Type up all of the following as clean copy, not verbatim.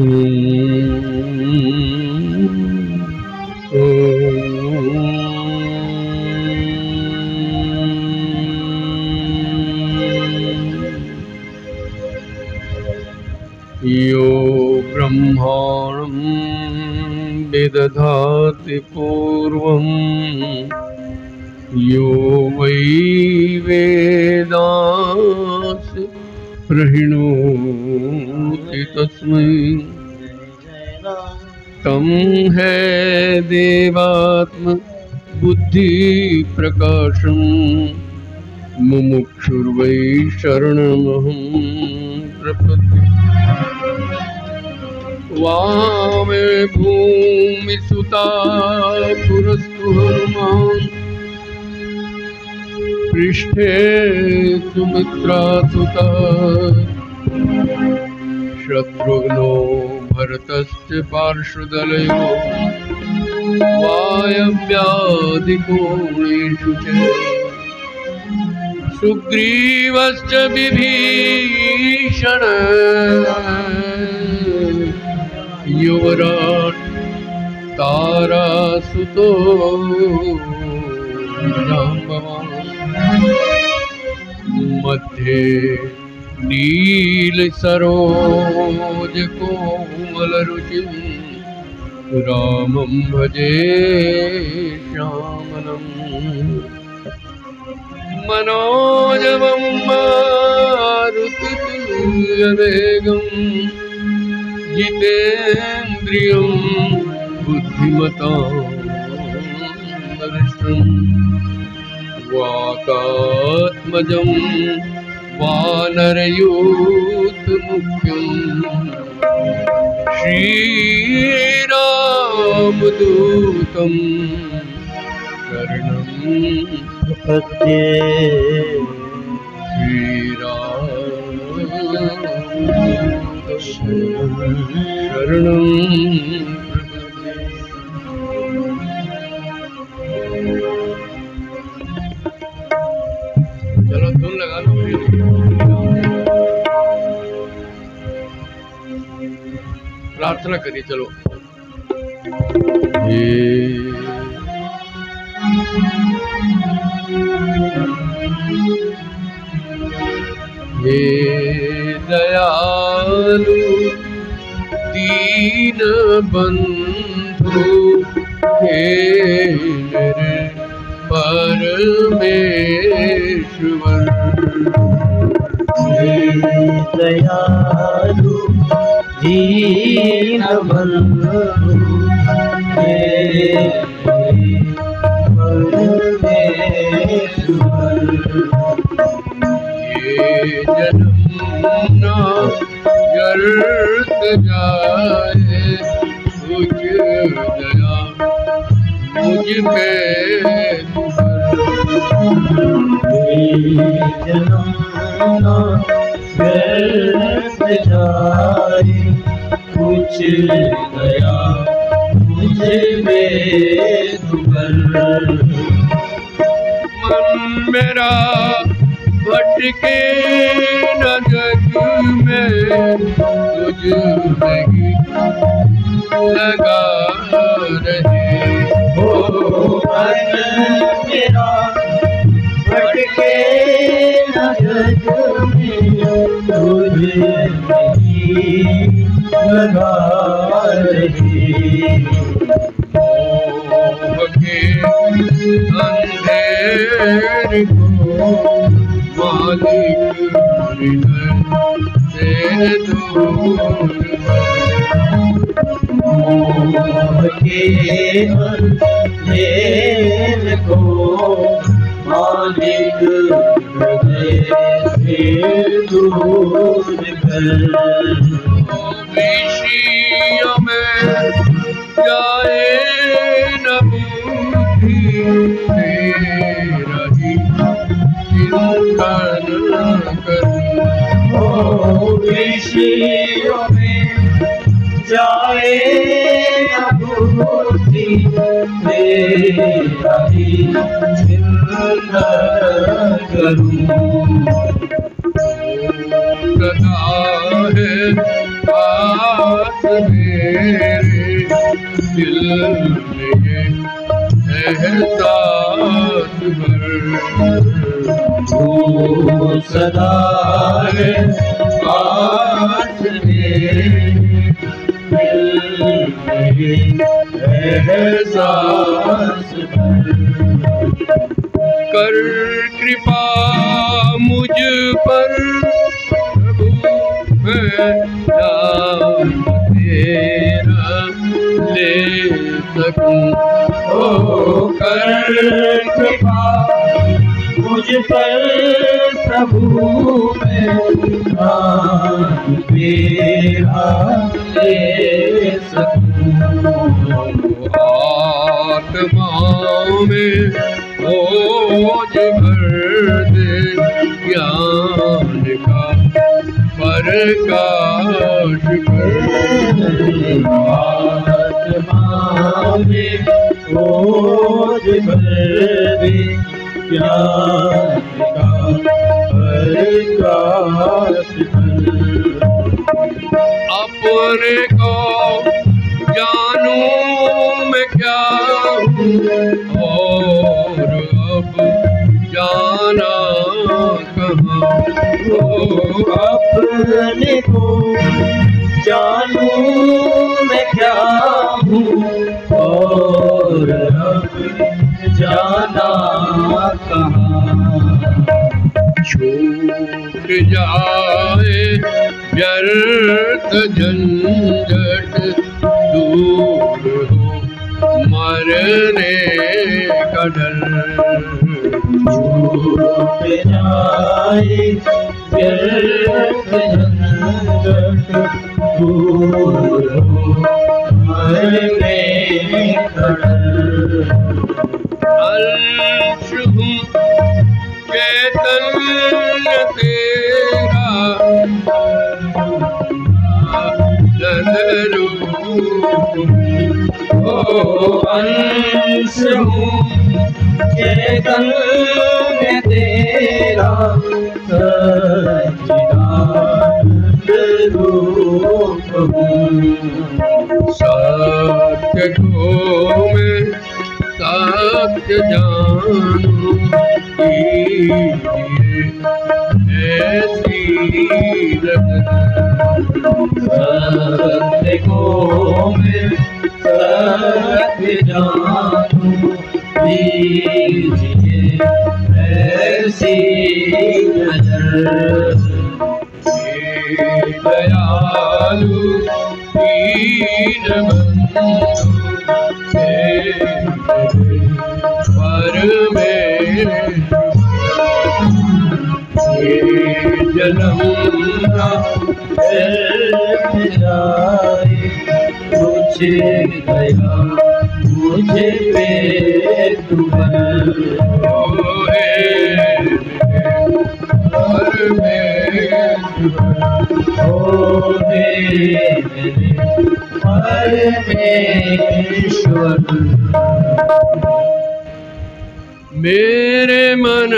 यो ब्रह्माणं विदधाति पूर्वं यो वै वेदांसि प्रणोति तस्मै तं है देवात्म बुद्धि प्रकाशं मुमुक्षुर्वै शरणमहं प्रपद्ये। वामे भूमि सुता पुरस्तु हनुमान् पृष्ठे सुमित्रा सुता शत्रुघ्नो भरतश्च पार्श्वदलयो वायव्यादिकोणेषु च सुग्रीवश्च विभीषण युवराट तारासुतो जाम्बवान् मध्ये नीलसरोजकोमलरुचिं रामं भजे श्यामलम् मनोजवं मारुततुल्यवेगं जितेन्द्रियं बुद्धिमतां वरिष्ठं वातात्मजं वानरयूथमुख्यं श्रीरामदूतं शरणं प्रपद्ये। शरणं चलो धुन लगा लो। प्रार्थना करिए। चलो हे दयालु दीन बंधु हे मेरे परमेश्वर। हे दयालु दीन बंधु हे परमेश्वर। जन्म न व्यर्थ जाए तुझ दया मुझ पे जन्म न व्यर्थ जाए कुछ दया मुझ पे कर। मन मेरा भटके न जग में तुझ नहीं लगा रहे हो। मन मेरा भटके न जग में तुझ नहीं लगा रहे। मोह के अंधेर को मालिक हृदय से दूर मोह के अंधेर को मालिक हृदय से दूर कर। विषयों में जाए न बुद्धि तेरा ही चिंतन करूं। विषयों में जाए न बुद्धि तेरा ही चिंतन करूं। सदा है मेरे दिल में ये एहसास भर। तू सदा है पास मेरे दिल में ये एहसास भर। कर कृपा मुझ पर प्रभु, मैं नाम तेरा ले सकूं। ओ कर कृपा मुझ पर प्रभु, मैं नाम तेरा ले सकूं। आत्माओं में बोझ भर दे ज्ञान का प्रकाश कर। आत्मा में बोझ भर दे ज्ञान का प्रकाश कर। अपने को जानूं मैं क्या हूँ और अब जाना कहाँ। अपने को जानूं मैं क्या हूँ और अब जाना कहाँ। छूट जाए व्यर्थ झंझट, दूर हो मरने का डर। छूट जाए व्यर्थ झंझट, दूर हो मरने का डर। अंश हूँ चैतन्य तेरा, ओ अंश हूँ चैतन्य तेरा, सच्चिदानंद रूप हूँ। सत्य को मैं सत्य जानूं, कीजिए ऐसी लगन। सत्य को मैं सत्य जानूं, दीजिए ऐसी नजर। हे दयालु दीन बंधु, हे परमेश्वर, हे जन्म जाए मुझे दया मुझे पे तुमर। हे परमेश्वर, ओ मेरे परमेश्वर। मेरे मन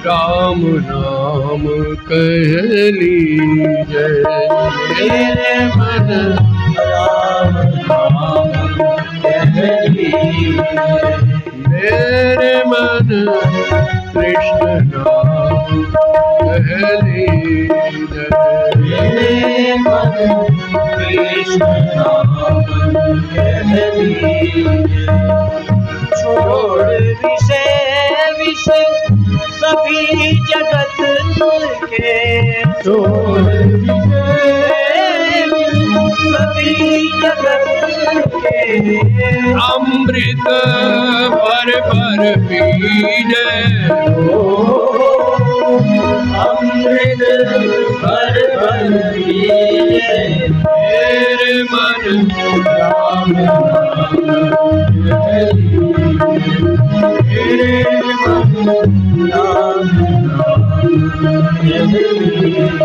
राम नाम कह लीजिए। मेरे मन राम नाम कह लीजिए। मेरे मन कृष्ण नाम कह लीजिए। मेरे मन कृष्ण नाम कह लीजिए। छोड़ विषय सभी जगत के, छोड़ सभी जगत के। अमृत भर भर पीजे, अमृत भर भर पीजे। मेरे मन राम नाम कह लीजिए। मेरे मन राम नाम कह लीजिए।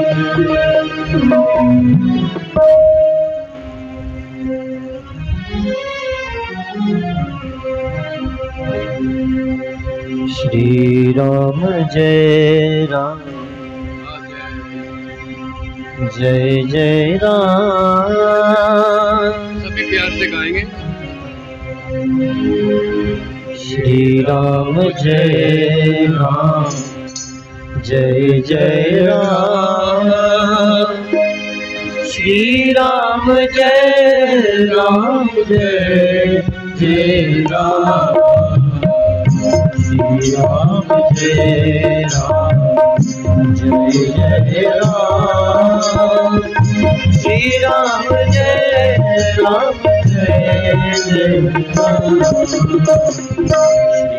श्री राम जय राम, जय जय राम। सभी प्यार से गाएंगे। श्री राम जय राम, जय जय राम। श्री राम जय राम, जय जय राम। श्री राम जय राम, जय जय राम। श्री राम जय राम, जय जय राम।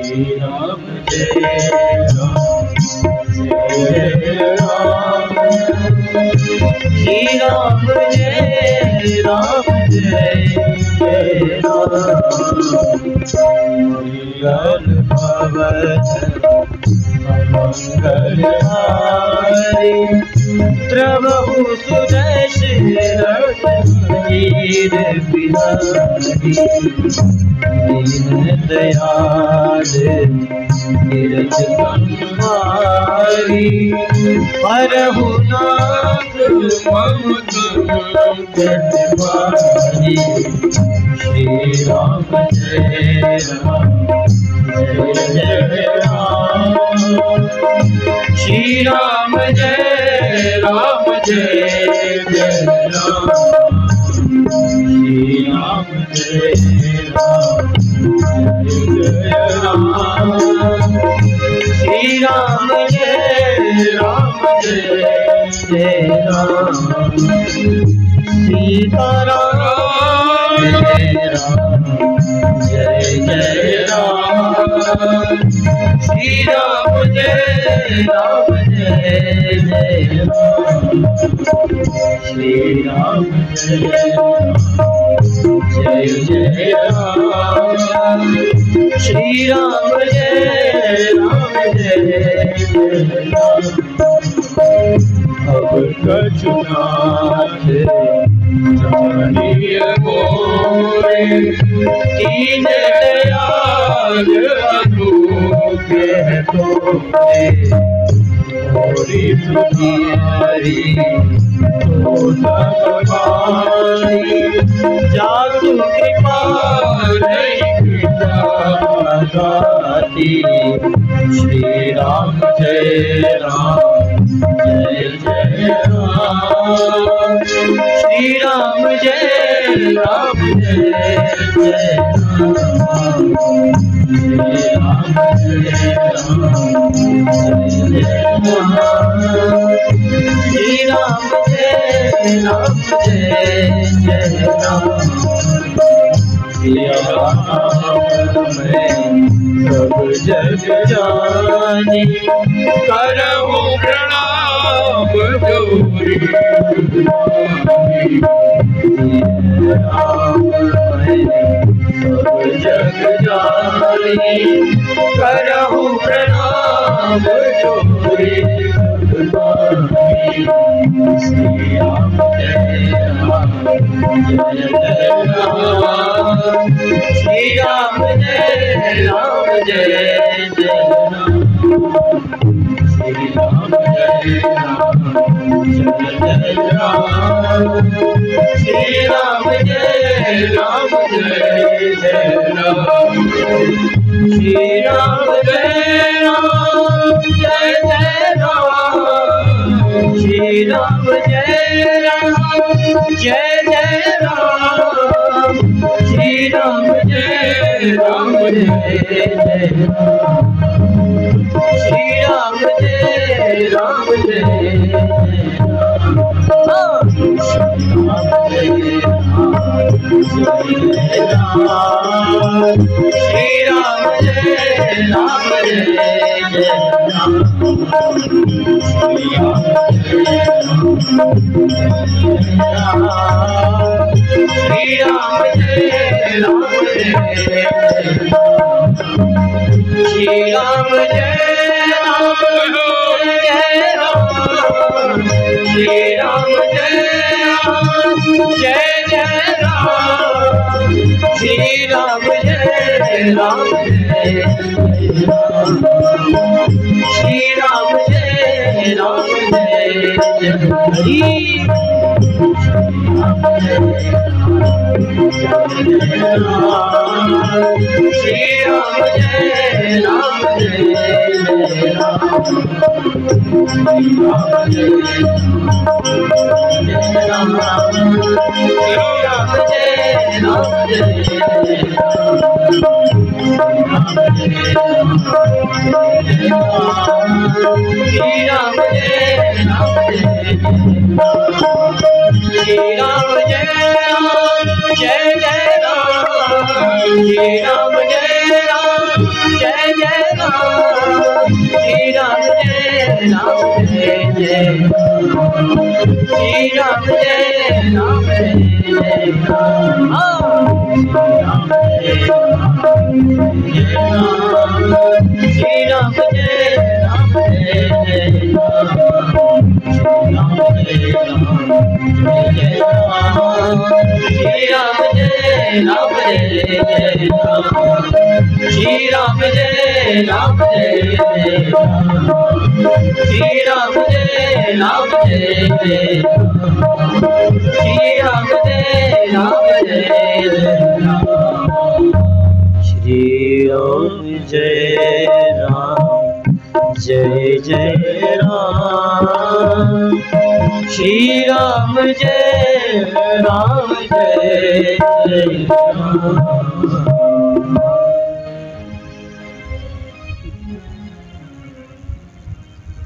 श्री राम जय राम, जय राम। श्री राम जय राम, जय जय राम। मंगलहारी प्रभु सुदर्शन बिहारी। दीन दयाल तीरथ संहारी, हरहु नाथ जटवारी। श्री राम जय राम, जय जय राम। श्री राम जय राम, जय जय राम। श्री राम जय राम, जय जय राम। श्री राम जय राम, जय जय राम। सीताराम जय राम, जय जय राम। श्री राम जय राम, जय जय राम। श्री राम जय राम, जय जय राम। श्री राम जय राम, जय जय राम। अब कछुनाथ जानिए मोरे, दीन दयाल अनूठे तोरे। मोरी तुम्हारी तो सबवारी, जातु कृपा नहीं दाती। श्री राम जय राम, जय जय राम। श्री राम जय राम, जय जय राम। श्री राम जय राम, जय जय राम। श्री राम जय राम, जय जय राम। सिया राम मैं सब जग जानी, करहु प्रणाम जोरी। राम मैं सब जग जानी, करहु प्रणाम जोरी। श्री राम जय राम, जय जय राम। श्री राम जय राम, जय जय राम। श्री राम जय राम, जय जय राम। श्री राम जय राम, जय जय राम। श्री राम जय राम, जय जय राम। श्री राम जय राम, जय जय राम। श्री राम जय राम, जय जय राम। श्री राम जय राम, जय श्री राम जय राम, जय जय राम। श्री राम जय श्री राम जय राम, जय श्री राम जय राम, जय राम। श्री राम जय राम, जय जय राम। श्री राम जय राम, जय राम। श्री राम जय राम, जय जय हरि।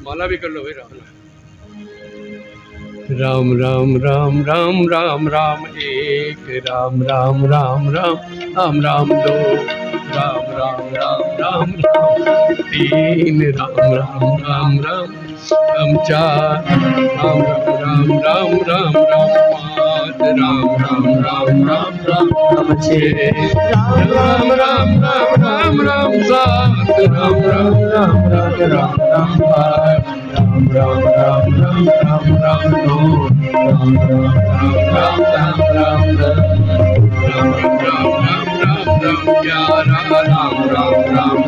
माला भी कर लो भाई। राम राम राम राम राम राम एक, राम राम राम राम राम राम दो, राम राम राम राम राम तीन, राम राम राम राम राम चार, राम राम राम राम राम राम पाँच, राम राम राम राम राम राम छः, राम राम राम राम राम सात, राम राम राम राम राम राम आठ, राम राम राम राम राम राम नौ, राम राम राम राम राम राम राम राम ग्यारह, राम राम राम राम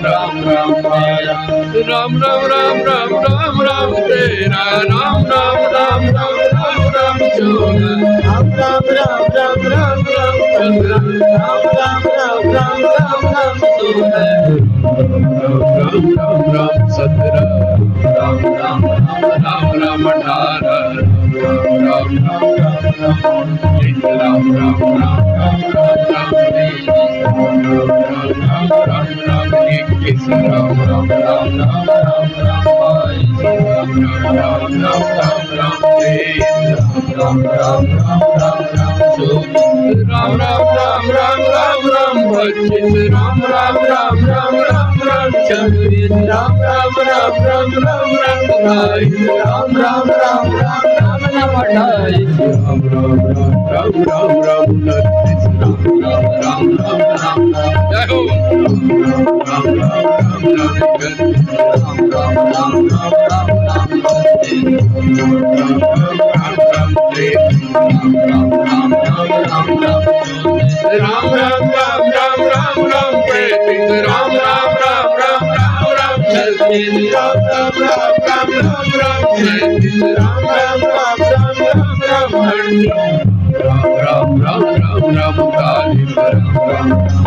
राम राम बारह, राम राम राम राम राम राम तेरह, राम राम राम राम राम राम चौदह, राम राम राम राम राम राम पंद्रह, राम राम राम राम राम राम सोलह, राम राम राम सत्रह, राम राम राम राम अठारह, राम राम राम राम राम राम इक्कीस, राम राम राम राम राम राम बाईस, राम राम राम राम राम तेईस, राम राम राम राम राम चौबीस, राम राम राम राम राम राम पच्चीस, राम राम राम राम राम राम छब्बीस, राम राम राम राम राम राम सत्ताईस, राम राम राम राम राम राम अट्ठाईस, राम राम राम राम राम राम उनतीस, राम राम राम राम राम जय हो, राम राम राम राम इकतीस, राम राम राम राम राम राम बत्तीस, राम राम राम राम तैंतीस, राम राम राम राम राम राम चौंतीस, राम राम राम राम राम राम पैंतीस, राम राम राम राम राम राम छत्तीस, राम राम राम राम राम राम सैंतीस, राम राम राम राम राम राम अड़तीस, राम राम राम राम राम उनतालीस, राम राम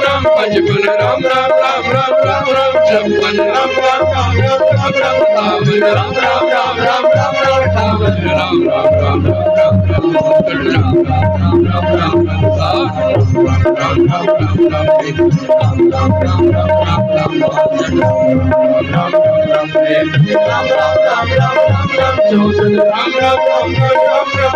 राम पचपन, राम राम राम राम राम राम छप्पन, राम राम राम राम राम राम सतावन, राम राम राम राम राम राम अठावन, राम राम राम राम राम राम उनसठ, राम राम राम राम राम साठ, राम राम राम राम राम इकसठ, राम राम राम राम राम राम बासठ, राम राम राम राम राम राम राम राम राम चौसठ, राम राम राम राम राम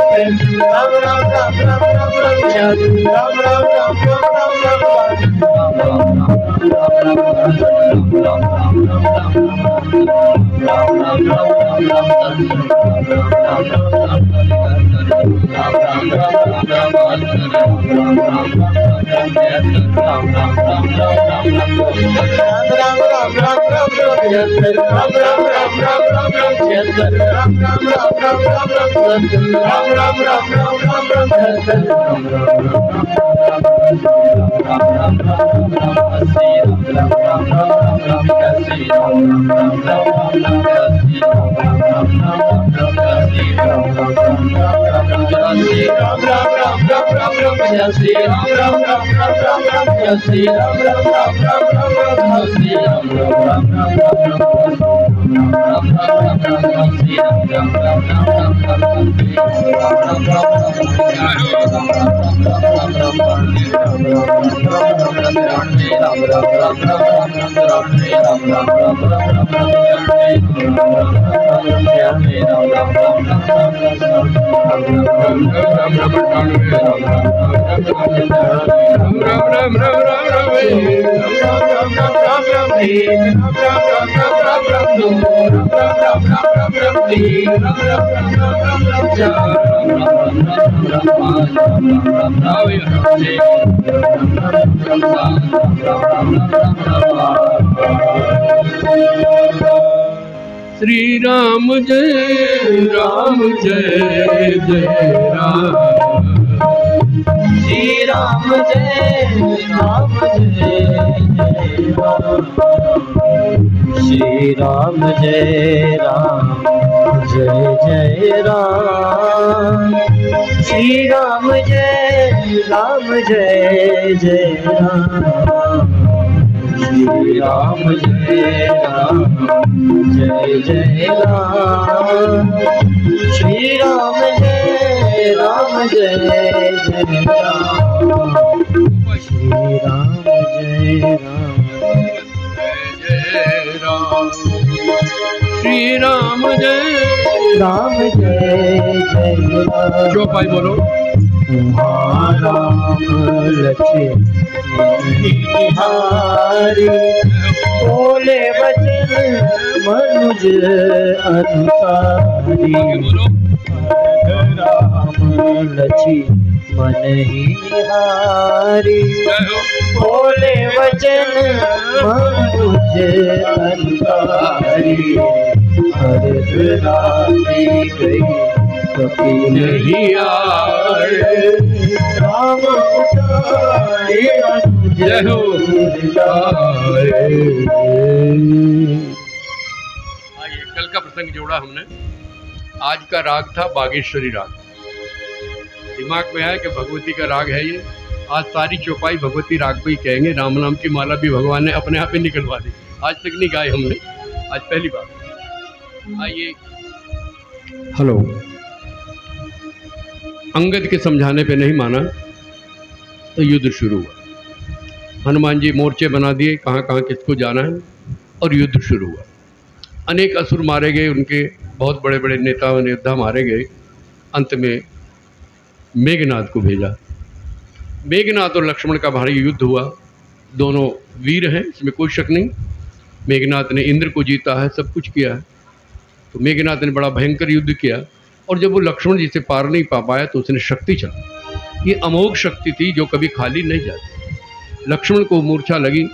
श्री राम जय राम जय जय राम। श्री राम जय राम जय जय राम। श्री राम जय राम जय जय राम। श्री राम जय राम जय जय राम। श्री राम जय राम जय जय राम। श्री राम जय राम जय जय राम। श्री राम जय राम श्री राम जय राम जय जय राम। चौपाई बोलो। राम लक्ष्मण निहारी बोले वचन मनुज अनुसारी। राम लक्ष्मण निहारी बोले वचन मनुज अनुसारी। हर राती गई कभी नहीं आए। राम जय हो। आइए, कल का प्रसंग जोड़ा हमने। आज का राग था बागेश्वरी राग। दिमाग में आया कि भगवती का राग है ये। आज सारी चौपाई भगवती राग को ही कहेंगे। राम नाम की माला भी भगवान ने अपने आप ही निकलवा दी। आज तक नहीं गाई हमने, आज पहली बार। आइए। हेलो। अंगद के समझाने पे नहीं माना तो युद्ध शुरू हुआ। हनुमान जी मोर्चे बना दिए, कहाँ कहाँ किसको जाना है, और युद्ध शुरू हुआ। अनेक असुर मारे गए, उनके बहुत बड़े बड़े नेता योद्धा मारे गए। अंत में मेघनाद को भेजा। मेघनाद और लक्ष्मण का भारी युद्ध हुआ। दोनों वीर हैं, इसमें कोई शक नहीं। मेघनाद ने इंद्र को जीता है, सब कुछ किया है। तो मेघनाद ने बड़ा भयंकर युद्ध किया, और जब वो लक्ष्मण जी से पार नहीं पा पाया तो उसने शक्ति चलाई। ये अमोघ शक्ति थी जो कभी खाली नहीं जाती। लक्ष्मण को मूर्छा लगी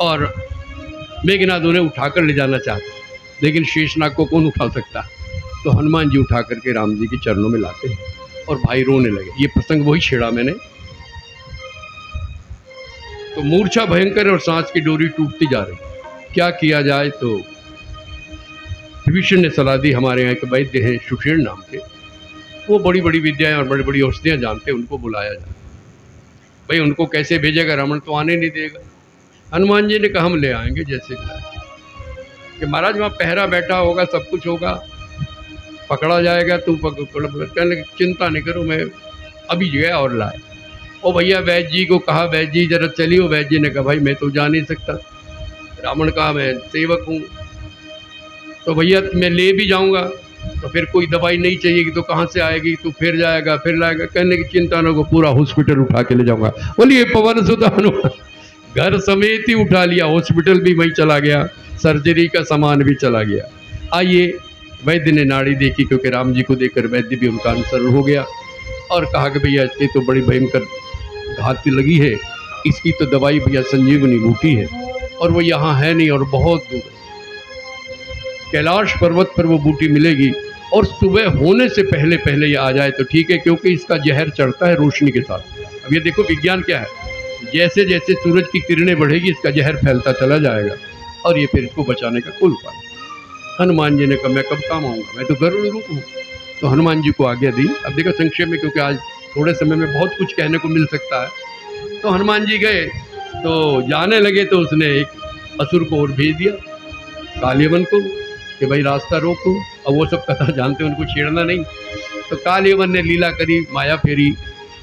और मेघनाद उन्हें उठाकर ले जाना चाहता, लेकिन शेषनाग को कौन उठा सकता। तो हनुमान जी उठा करके राम जी के चरणों में लाते हैं और भाई रोने लगे। ये प्रसंग वही छेड़ा मैंने। तो मूर्छा भयंकर और सांस की डोरी टूटती जा रही, क्या किया जाए। तो विभीषण ने सलाह दी, हमारे यहाँ के वैद्य हैं सुषेण नाम के, वो बड़ी बड़ी विद्याएं और बड़ी बड़ी औषधियाँ जानते हैं, उनको बुलाया जाए। भाई उनको कैसे भेजेगा, रावण तो आने नहीं देगा। हनुमान जी ने कहा हम ले आएंगे जैसे कि महाराज वहाँ पहरा बैठा होगा, सब कुछ होगा, पकड़ा जाएगा तो कहने चिंता नहीं करो, मैं अभी गया और लाए। ओ भैया वैद्य जी को कहा, वैद्य जी जरा चलिए। वैद्य जी ने कहा भाई मैं तो जा नहीं सकता। रावण कहा मैं सेवक हूँ, तो भैया मैं ले भी जाऊँगा। तो फिर कोई दवाई नहीं चाहिए तो कहाँ से आएगी, तो फिर जाएगा फिर लाएगा। कहने की चिंता न हो, पूरा हॉस्पिटल उठा के ले जाऊंगा। बोलिए पवन सुत हनुमान, घर समेत ही उठा लिया, हॉस्पिटल भी वहीं चला गया, सर्जरी का सामान भी चला गया। आइए, वैद्य ने नाड़ी देखी, क्योंकि राम जी को देखकर वैद्य भी उनका अनुसरण हो गया और कहा कि भैया इसकी तो बड़ी भयंकर घात लगी है, इसकी तो दवाई भैया संजीवनी बूटी है, और वो यहाँ है नहीं और बहुत दूर है। कैलाश पर्वत पर वो बूटी मिलेगी और सुबह होने से पहले पहले ये आ जाए तो ठीक है, क्योंकि इसका जहर चढ़ता है रोशनी के साथ। अब ये देखो विज्ञान क्या है, जैसे जैसे सूरज की किरणें बढ़ेगी इसका जहर फैलता चला जाएगा और ये फिर इसको बचाने का कुल उपाय। हनुमान जी ने कहा मैं कब काम आऊँगा, मैं तो गरुड़ रूप हूँ। तो हनुमान जी को आज्ञा दी। अब देखो संक्षेप में, क्योंकि आज थोड़े समय में बहुत कुछ कहने को मिल सकता है। तो हनुमान जी गए, तो जाने लगे तो उसने एक असुर को और भेज दिया, कालियवन को, कि भाई रास्ता रोको। अब वो सब कथा जानते हैं, उनको छेड़ना नहीं। तो कालियवन ने लीला करी, माया फेरी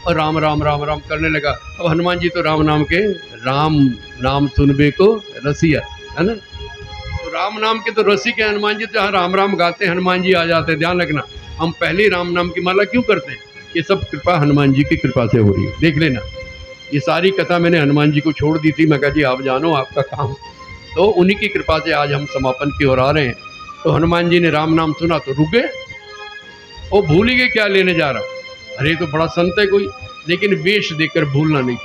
और राम राम राम राम करने लगा। अब हनुमान जी तो राम नाम के, राम नाम सुनबे को रसिया है ना, तो राम नाम के तो रसिक है हनुमान जी। तो जहाँ राम राम गाते हैं हनुमान जी आ जाते हैं। ध्यान रखना, हम पहले राम नाम की माला क्यों करते हैं, ये सब कृपा हनुमान जी की कृपा से हो रही है। देख लेना, ये सारी कथा मैंने हनुमान जी को छोड़ दी थी, मैं कहा जी आप जानो आपका काम, तो उन्हीं की कृपा से आज हम समापन की ओर आ रहे हैं। तो हनुमान जी ने राम नाम सुना तो रुक गए, वो भूल ही गए क्या लेने जा रहा। अरे तो बड़ा संत है कोई, लेकिन वेश देकर भूलना नहीं।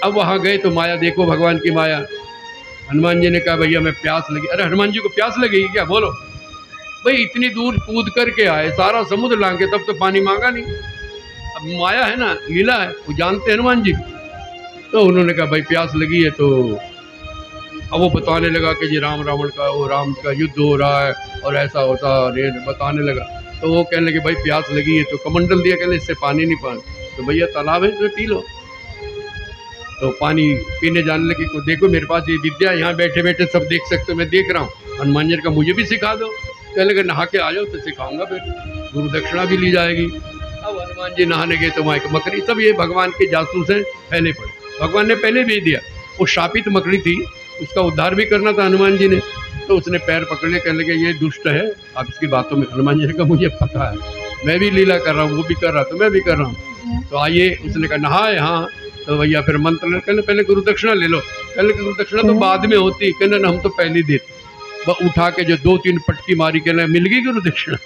अब वहाँ गए तो माया देखो, भगवान की माया। हनुमान जी ने कहा भैया मैं प्यास लगी। अरे हनुमान जी को प्यास लगेगी क्या, बोलो भाई, इतनी दूर कूद करके आए, सारा समुद्र लांगे, तब तो पानी मांगा नहीं। अब माया है ना, लीला है, वो जानते हैं हनुमान जी। तो उन्होंने कहा भाई प्यास लगी है। तो अब वो बताने लगा कि जी राम रावण का, वो राम का युद्ध हो रहा है और ऐसा होता, बताने लगा। तो वो कहने लगे भाई प्यास लगी है, तो कमंडल दिया, कहने इससे पानी नहीं पान। तो भैया तालाब है तो पी लो। तो पानी पीने जाने लगे। को देखो मेरे पास ये विद्या, यहाँ बैठे बैठे सब देख सकते हो, मैं देख रहा हूँ। हनुमान जी का मुझे भी सिखा दो। कहने लगे नहा के आ जाओ तो सिखाऊंगा, फिर गुरु दक्षिणा भी ली जाएगी। अब हनुमान जी नहाने गए तो वहाँ एक मकड़ी, सब ये भगवान के जासूस हैं, पहले पड़े। भगवान ने पहले भेज दिया, वो शापित मकड़ी थी, उसका उद्धार भी करना था हनुमान जी ने। तो उसने पैर पकड़ लिया, कहने लगे ये दुष्ट है, आप इसकी बातों में। हनुमान जी ने कहा मुझे पता है, मैं भी लीला कर रहा हूँ, वो भी कर रहा तो मैं भी कर रहा हूँ। तो आइए, उसने कहा नहाए। हाँ, तो भैया फिर मंत्र, कहने पहले गुरु दक्षिणा ले लो। कहने गुरु दक्षिणा तो बाद में होती, कहने हम तो पहले देते। वह उठा के जो 2-3 पटकी मारी, कहने मिल गई गुरु दक्षिणा।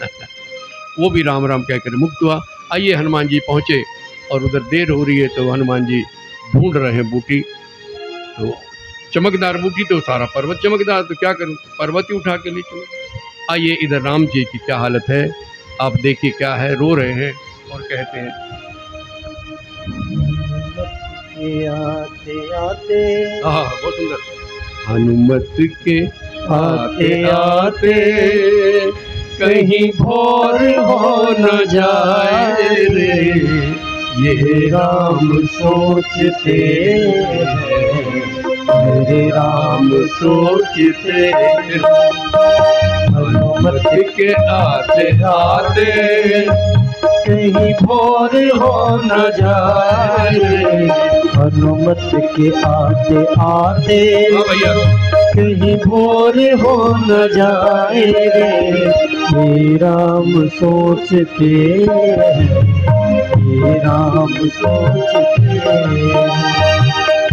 वो भी राम राम कहकर मुक्त हुआ। आइए हनुमान जी पहुँचे और उधर देर हो रही है, तो हनुमान जी ढूंढ रहे हैं बूटी। तो चमकदार बूटी, तो सारा पर्वत चमकदार, तो क्या करूं, पर्वत ही उठा के ले चलो। आइए इधर राम जी की क्या हालत है, आप देखिए क्या है, रो रहे हैं और कहते हैं आते आते, हाँ बहुत सुंदर, हनुमत के आते आते कहीं भोर हो न जाए रे, ये राम सोचते मेरे राम सोचते। हनुमत के आते आते कहीं भोर हो न जाए, हनुमत के आते आते भैया कहीं भोर हो न जाए रे, ये राम सोचते ये राम सोचते,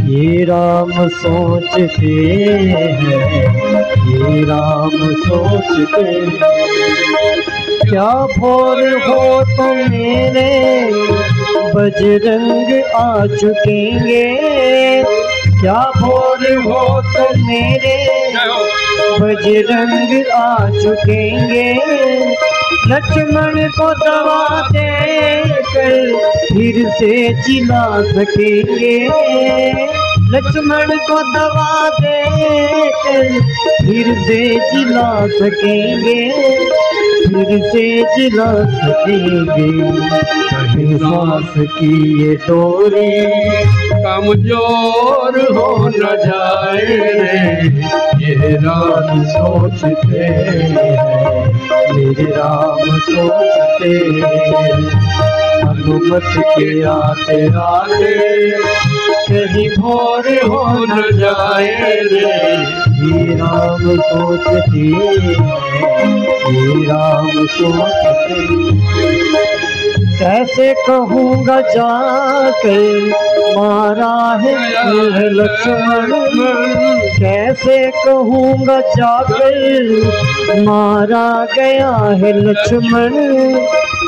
ये राम सोचते हैं, ये राम सोचते। क्या भोर हो तो मेरे बजरंग आ चुकेंगे, क्या भोर हो तो मेरे बजरंग आ चुकेंगे, लक्ष्मण को दवा देकर फिर से जिला सकेंगे, लक्ष्मण को दवा देकर फिर से जिला सकेंगे, फिर से जिला सकेंगे। सांस की ये डोरी कमजोर हो न जाए रे, ये राम सोचते मेरे राम सोचते। हनुमत के आते आते कहीं भोर हो न जाए रे, ये राम सोचते श्री राम सोचते। कैसे कहूँगा जाकर मारा है लक्ष्मण, कैसे कहूँगा जाकर मारा गया है लक्ष्मण।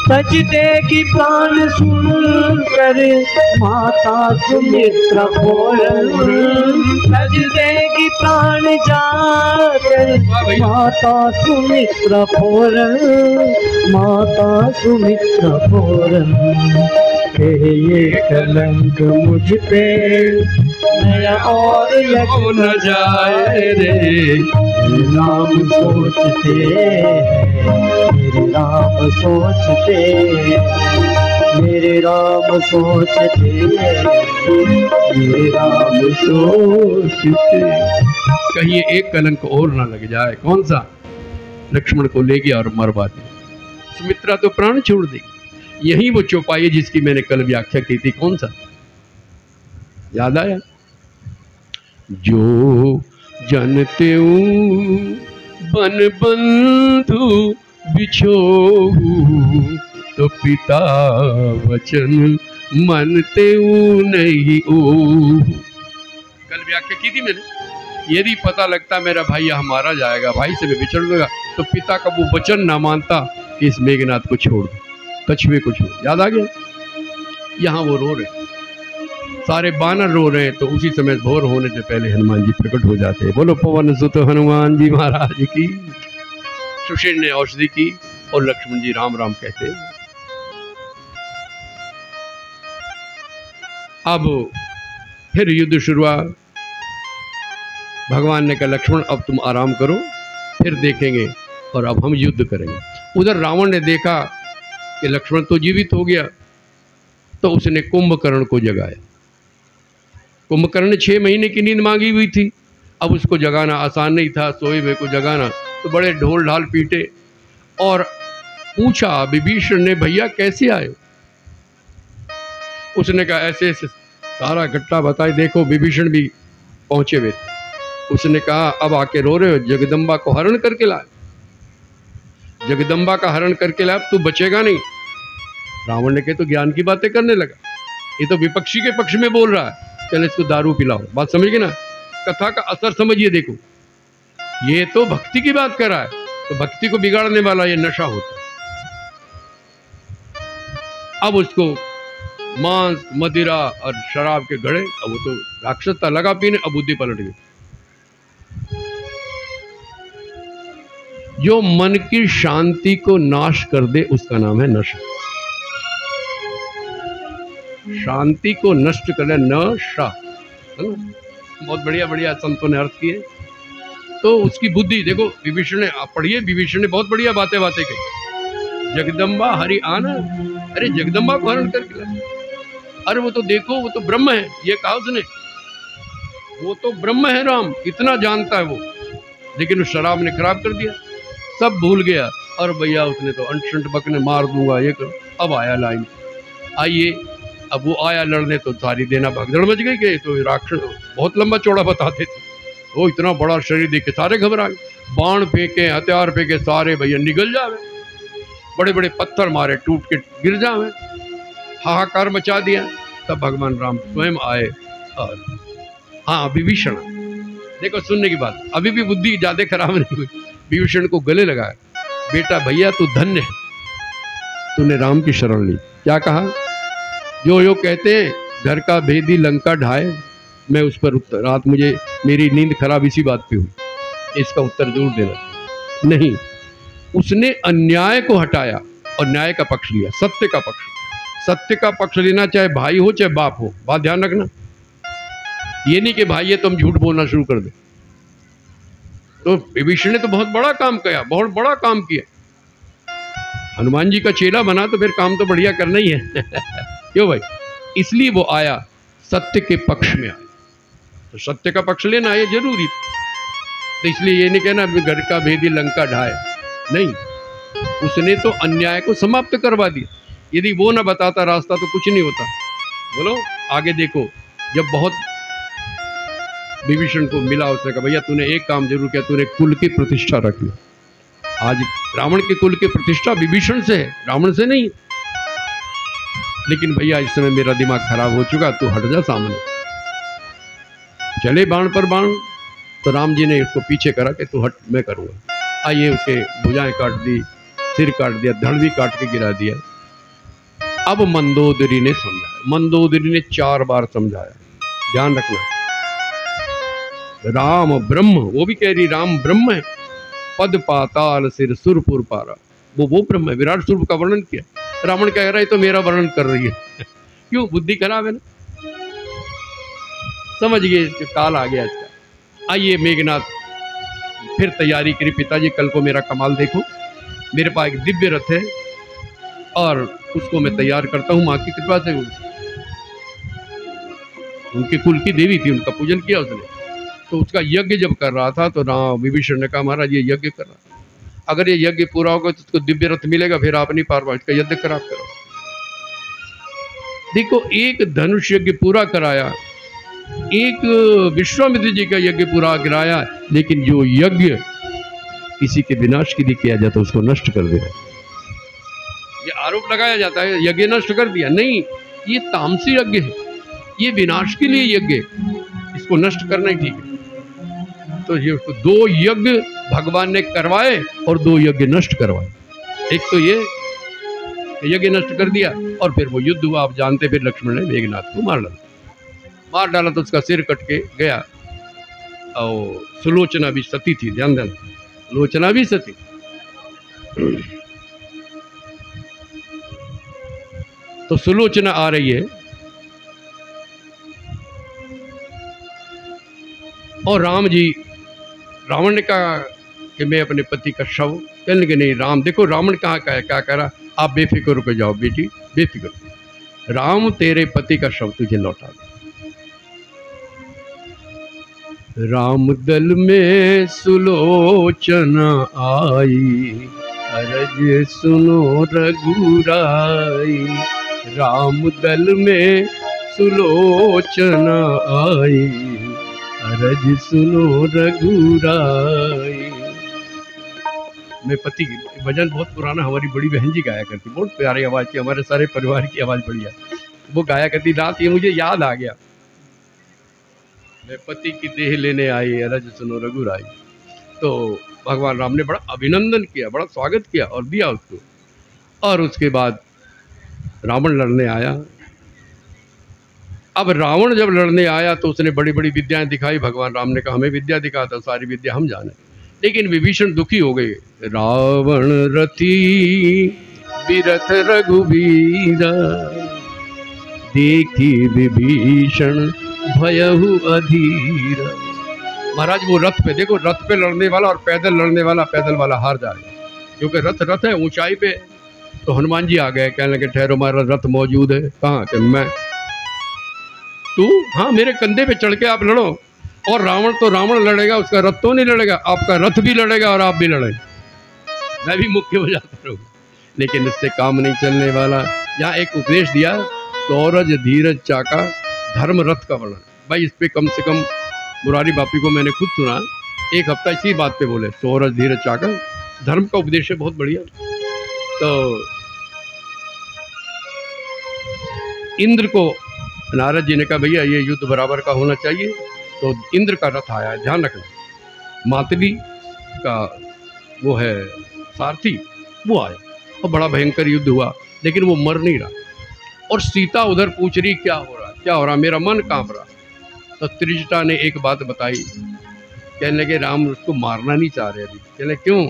तज देगी प्राण सुन कर माता सुमित्रा बोलन, तज देगी प्राण जाकर माता सुमित्रा बोलन, माता सुमित्रा बोलन। ये कलंक मुझ पे नया और लग न जाए रे। राम सोचते मेरे राम सोचते, मेरे राम सोचते, मेरे राम सोचते। कहीं एक कलंक और ना लग जाए। कौन सा? लक्ष्मण को ले गया और मरवा दिया। सुमित्रा तो प्राण छोड़ दी। यही वो चौपाई है जिसकी मैंने कल व्याख्या की थी। कौन सा? याद आया? जो जनते बन बंधु बिछोहु, तो पिता वचन मनते नहीं ओहु। कल व्याख्या की थी मैंने। यदि पता लगता मेरा भाई यहाँ मारा जाएगा, भाई से मैं बिछड़ लूंगा, तो पिता का वो वचन ना मानता कि इस मेघनाथ को छोड़ दो, कछुए को छोड़। याद आ गया? यहाँ वो रो रहे, सारे बानर रो रहे हैं, तो उसी समय भोर होने से पहले हनुमान जी प्रकट हो जाते हैं। बोलो पवन सुत हनुमान जी महाराज की। सुशील ने औषधि की और लक्ष्मण जी राम राम कहते हैं। अब फिर युद्ध शुरुआत। भगवान ने कहा लक्ष्मण अब तुम आराम करो, फिर देखेंगे और अब हम युद्ध करेंगे। उधर रावण ने देखा कि लक्ष्मण तो जीवित हो गया, तो उसने कुंभकर्ण को जगाया। कुंभकर्ण ने 6 महीने की नींद मांगी हुई थी, अब उसको जगाना आसान नहीं था। सोए हुए को जगाना, तो बड़े ढोल ढाल पीटे और पूछा विभीषण ने, भैया कैसे आए? उसने कहा ऐसे ऐसे सारा घटना बताए। देखो विभीषण भी पहुंचे हुए थे। उसने कहा अब आके रो रहे हो? जगदम्बा को हरण करके लाए, जगदम्बा का हरण करके लाए, अब तू बचेगा नहीं। रावण ने कहा तो ज्ञान की बातें करने लगा, ये तो विपक्षी के पक्ष में बोल रहा है, चल इसको दारू पिलाओ। बात समझ गए ना? कथा का असर समझिए। देखो ये तो भक्ति की बात कर रहा है, तो भक्ति को बिगाड़ने वाला ये नशा होता है। अब उसको मांस मदिरा और शराब के गड़े, अब वो तो राक्षसता लगा पीने, अब बुद्धि पलट गई। जो मन की शांति को नाश कर दे उसका नाम है नशा। शांति को नष्ट कर दे नशा, है ना? बहुत बढ़िया बढ़िया संतों ने अर्थ किए। तो उसकी बुद्धि देखो, विभीषण ने, आप पढ़िए, विभीषण ने बहुत बढ़िया बातें कही। जगदम्बा हरि आना, अरे जगदम्बा को हरण करके लाए। अरे वो तो देखो वो तो ब्रह्म है, ये कहा उसने, वो तो ब्रह्म है राम, इतना जानता है वो, लेकिन उस शराब ने खराब कर दिया, सब भूल गया। और भैया उसने तो अंट बकने मार दूंगा ये कर। अब आया लाइन, आइए, अब वो आया लड़ने, तो सारी देना भगदड़ मच गई कि तो राक्षस बहुत लंबा चौड़ा बताते थे। वो इतना बड़ा शरीर देख के सारे घबरा गए, बाण फेंके, हथियार फेंके, सारे भैया निगल जावे, बड़े बड़े पत्थर मारे, टूट के गिर जावे, हाहाकार मचा दिया। तब भगवान राम स्वयं आए और हाँ विभीषण, देखो सुनने की बात, अभी भी बुद्धि ज्यादा खराब नहीं हुई। विभीषण को गले लगाया, बेटा भैया तू धन्य है, तूने राम की शरण ली। क्या कहा? जो यो कहते हैं घर का भेदी लंका ढाए, मैं उस पर उत्तर, रात मुझे मेरी नींद खराब इसी बात पे हुई, इसका उत्तर जरूर देना। नहीं, उसने अन्याय को हटाया और न्याय का पक्ष लिया, सत्य का पक्ष। सत्य का पक्ष लेना चाहे भाई हो चाहे बाप हो, बात ध्यान रखना। ये नहीं कि भाई है तो हम झूठ बोलना शुरू कर दे। तो विभीषण ने तो बहुत बड़ा काम किया, बहुत बड़ा काम किया। हनुमान जी का चेला बना तो फिर काम तो बढ़िया करना ही है क्यों भाई? इसलिए वो आया, सत्य के पक्ष में आया, तो सत्य का पक्ष लेना ये जरूरी। तो इसलिए ये नहीं कहना घर का भेदी लंका ढाए, नहीं, उसने तो अन्याय को समाप्त करवा दिया। यदि वो ना बताता रास्ता तो कुछ नहीं होता। बोलो आगे देखो, जब बहुत विभीषण को मिला, उसने कहा भैया तूने एक काम जरूर किया, तूने कुल की प्रतिष्ठा रख ली। आज रावण के कुल की प्रतिष्ठा विभीषण से है, रावण से नहीं। लेकिन भैया इस समय मेरा दिमाग खराब हो चुका, तू हट जा सामने। चले बाण पर बाण, तो राम जी ने उसको पीछे करा कि तू हट, मैं करूँगा। आइए उसके भुजाएं काट दी, सिर काट दिया, धड़ भी काट के गिरा दिया। अब मंदोदरी ने समझाया, मंदोदरी ने 4 बार समझाया, ध्यान रखना। राम ब्रह्म, वो भी कह रही राम ब्रह्म है, पद पाताल सिर सुरपुर पारा, वो ब्रह्म है। विराट स्वरूप का वर्णन किया। रावण कह रहा है तो मेरा वर्णन कर रही है क्यों? बुद्धि खराब है ना, समझ गए, काल आ गया इसका। आइए मेघनाथ फिर तैयारी करी, पिताजी कल को मेरा कमाल देखो, मेरे पास एक दिव्य रथ है और उसको मैं तैयार करता हूँ माँ की कृपा से। उनके कुल की देवी थी, उनका पूजन किया उसने। तो उसका यज्ञ जब कर रहा था तो राम विभीषण ने कहा महाराज ये यज्ञ कर रहा, अगर ये यज्ञ पूरा होगा तो उसको दिव्य रथ मिलेगा, फिर आप नहीं पार पाओ, इसका यज्ञ खराब करो। देखो, एक धनुष यज्ञ पूरा कराया, एक विश्वामित्र जी का यज्ञ पूरा कराया, लेकिन जो यज्ञ किसी के विनाश के लिए किया जाता है उसको नष्ट कर दिया। ये आरोप लगाया जाता है यज्ञ नष्ट कर दिया, नहीं, ये तामसी यज्ञ है, ये विनाश के लिए यज्ञ, इसको नष्ट करना ही ठीक है। तो ये 2 यज्ञ भगवान ने करवाए और 2 यज्ञ नष्ट करवाए। एक तो ये यज्ञ नष्ट कर दिया और फिर वो युद्ध हुआ, आप जानते, फिर लक्ष्मण ने मेघनाथ को मार डाला तो उसका सिर कट के गया। और सुलोचना भी सती थी, ध्यान देना, सुलोचना भी सती। तो सुलोचना आ रही है और राम जी, रावण ने कहा कि मैं अपने पति का शव, कहने लगे नहीं राम, देखो रावण कहाँ का है, क्या करा, आप बेफिक्र होकर जाओ बेटी, बेफिक्र, राम तेरे पति का शव तुझे लौटा दे। राम दल में सुलोचना आई, अरज सुनो रघुराई, राम दल में सुलोचना आई, अरज सुनो रघुराई। मैं पति की भजन बहुत पुराना, हमारी बड़ी बहन जी गाया करती, बहुत प्यारी आवाज़ थी, हमारे सारे परिवार की आवाज़ बढ़िया, वो गाया करती। रात ये मुझे याद आ गया, मैं पति की देह लेने आई, अरज सुनो रघुराई। तो भगवान राम ने बड़ा अभिनंदन किया, बड़ा स्वागत किया और दिया उसको। और उसके बाद रावण लड़ने आया। अब रावण जब लड़ने आया तो उसने बड़ी बड़ी विद्याएं दिखाई। भगवान राम ने कहा हमें विद्या दिखाता, सारी विद्या हम जाने। लेकिन विभीषण दुखी हो गए। रावण रथी बिरथ रघुबीरा, देखी विभीषण भयहु अधीरा। महाराज वो रथ पे देखो, रथ पे लड़ने वाला और पैदल लड़ने वाला, पैदल वाला हार जाएगा, क्योंकि रथ है ऊंचाई पे। तो हनुमान जी आ गए, कहने लगे ठहरो, हमारा रथ मौजूद है। कहाँ कि मैं, तू, हाँ मेरे कंधे पे चढ़ के आप लड़ो। और रावण तो रावण लड़ेगा, उसका रथ तो नहीं लड़ेगा, आपका रथ भी लड़ेगा और आप भी लड़ेंगे, मैं भी मुख्य हो जाता रहूँ। लेकिन इससे काम नहीं चलने वाला। यहाँ एक उपदेश दिया, सौरज धीरज चाका धर्म रथ का वर्णन। भाई इस पे कम से कम मुरारी बापी को मैंने खुद सुना, 1 हफ्ता इसी बात पे बोले, सौरज धीरज चाका धर्म का उपदेश है, बहुत बढ़िया। तो इंद्र को नारद जी ने कहा भैया ये युद्ध बराबर का होना चाहिए। तो इंद्र का रथ आया है, ध्यान रखना, मातली का वो है सारथी, वो आया और बड़ा भयंकर युद्ध हुआ। लेकिन वो मर नहीं रहा। और सीता उधर पूछ रही क्या हो रहा, क्या हो रहा, मेरा मन कांप रहा। तो त्रिजटा ने एक बात बताई, कहने लगे राम उसको मारना नहीं चाह रहे अभी। कहने क्यों?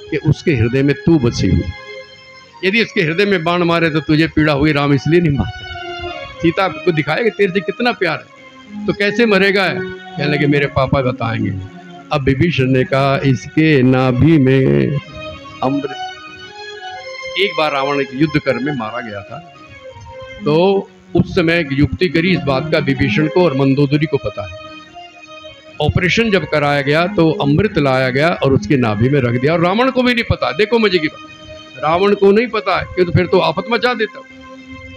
कि उसके हृदय में तू बसी हुई, यदि उसके हृदय में बाण मारे तो तुझे पीड़ा हुई, राम इसलिए नहीं मारते। सीता को दिखाएगा तेरे से कितना प्यार है, तो कैसे मरेगा है? कहने लगे मेरे पापा बताएंगे। अब विभीषण ने कहा इसके नाभि में अमृत। एक बार रावण एक युद्ध कर में मारा गया था, तो उस समय एक युक्ति करी इस बात का विभीषण को और मंदोदरी को पता है। ऑपरेशन जब कराया गया तो अमृत लाया गया और उसके नाभि में रख दिया, और रावण को भी नहीं पता। देखो मजे की बात, रावण को नहीं पता है कि तो फिर तो आफत मचा देता।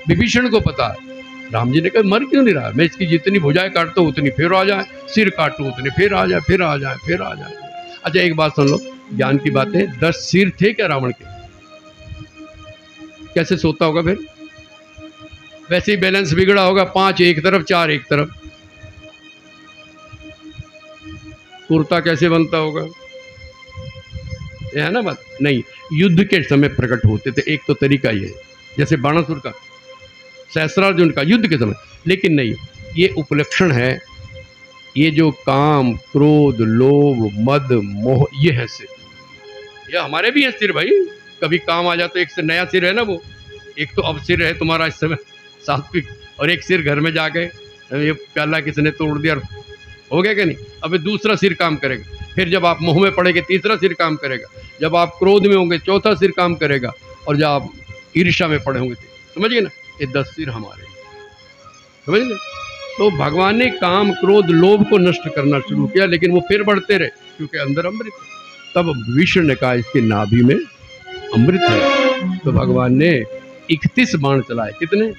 विभीषण को पता है। राम जी ने कहा मर क्यों नहीं रहा, मैं इसकी जितनी भुजाएं काटता हूँ उतनी फिर आ जाए, सिर काटूं उतने फिर आ जाए, फिर आ जाए, फिर आ जाए। अच्छा एक बात सुन लो, ज्ञान की बातें। 10 सिर थे क्या रावण के? कैसे सोता होगा फिर? वैसे ही बैलेंस बिगड़ा होगा, 5 एक तरफ 4 एक तरफ। कुर्ता कैसे बनता होगा? ये है ना बात। नहीं, युद्ध के समय प्रकट होते थे, एक तो तरीका ये, जैसे बाणासुर का, सहस्त्रार्जुन का युद्ध के समय। लेकिन नहीं, ये उपलक्षण है, ये जो काम, क्रोध, लोभ, मद, मोह, ये है सिर। ये हमारे भी है सिर भाई। कभी काम आ जाता, एक से नया सिर है ना वो। एक तो अब सिर है तुम्हारा इस समय सात्विक, और एक सिर घर में जाके ये प्याला किसने तोड़ दिया, हो गया क्या नहीं? अब दूसरा सिर काम करेगा। फिर जब आप मोह में पड़ेंगे, तीसरा सिर काम करेगा। जब आप क्रोध में होंगे, चौथा सिर काम करेगा। और जब आप ईर्ष्या में पड़े होंगे, समझिए ना, ये 10 सिर हमारे, समझ गए? तो भगवान ने काम, क्रोध, लोभ को नष्ट करना शुरू किया, लेकिन वो फिर बढ़ते रहे, क्योंकि अंदर अमृत है। तब विष्णु ने कहा इसके नाभि में अमृत है। तो भगवान ने 31 बाण चलाए। कितने?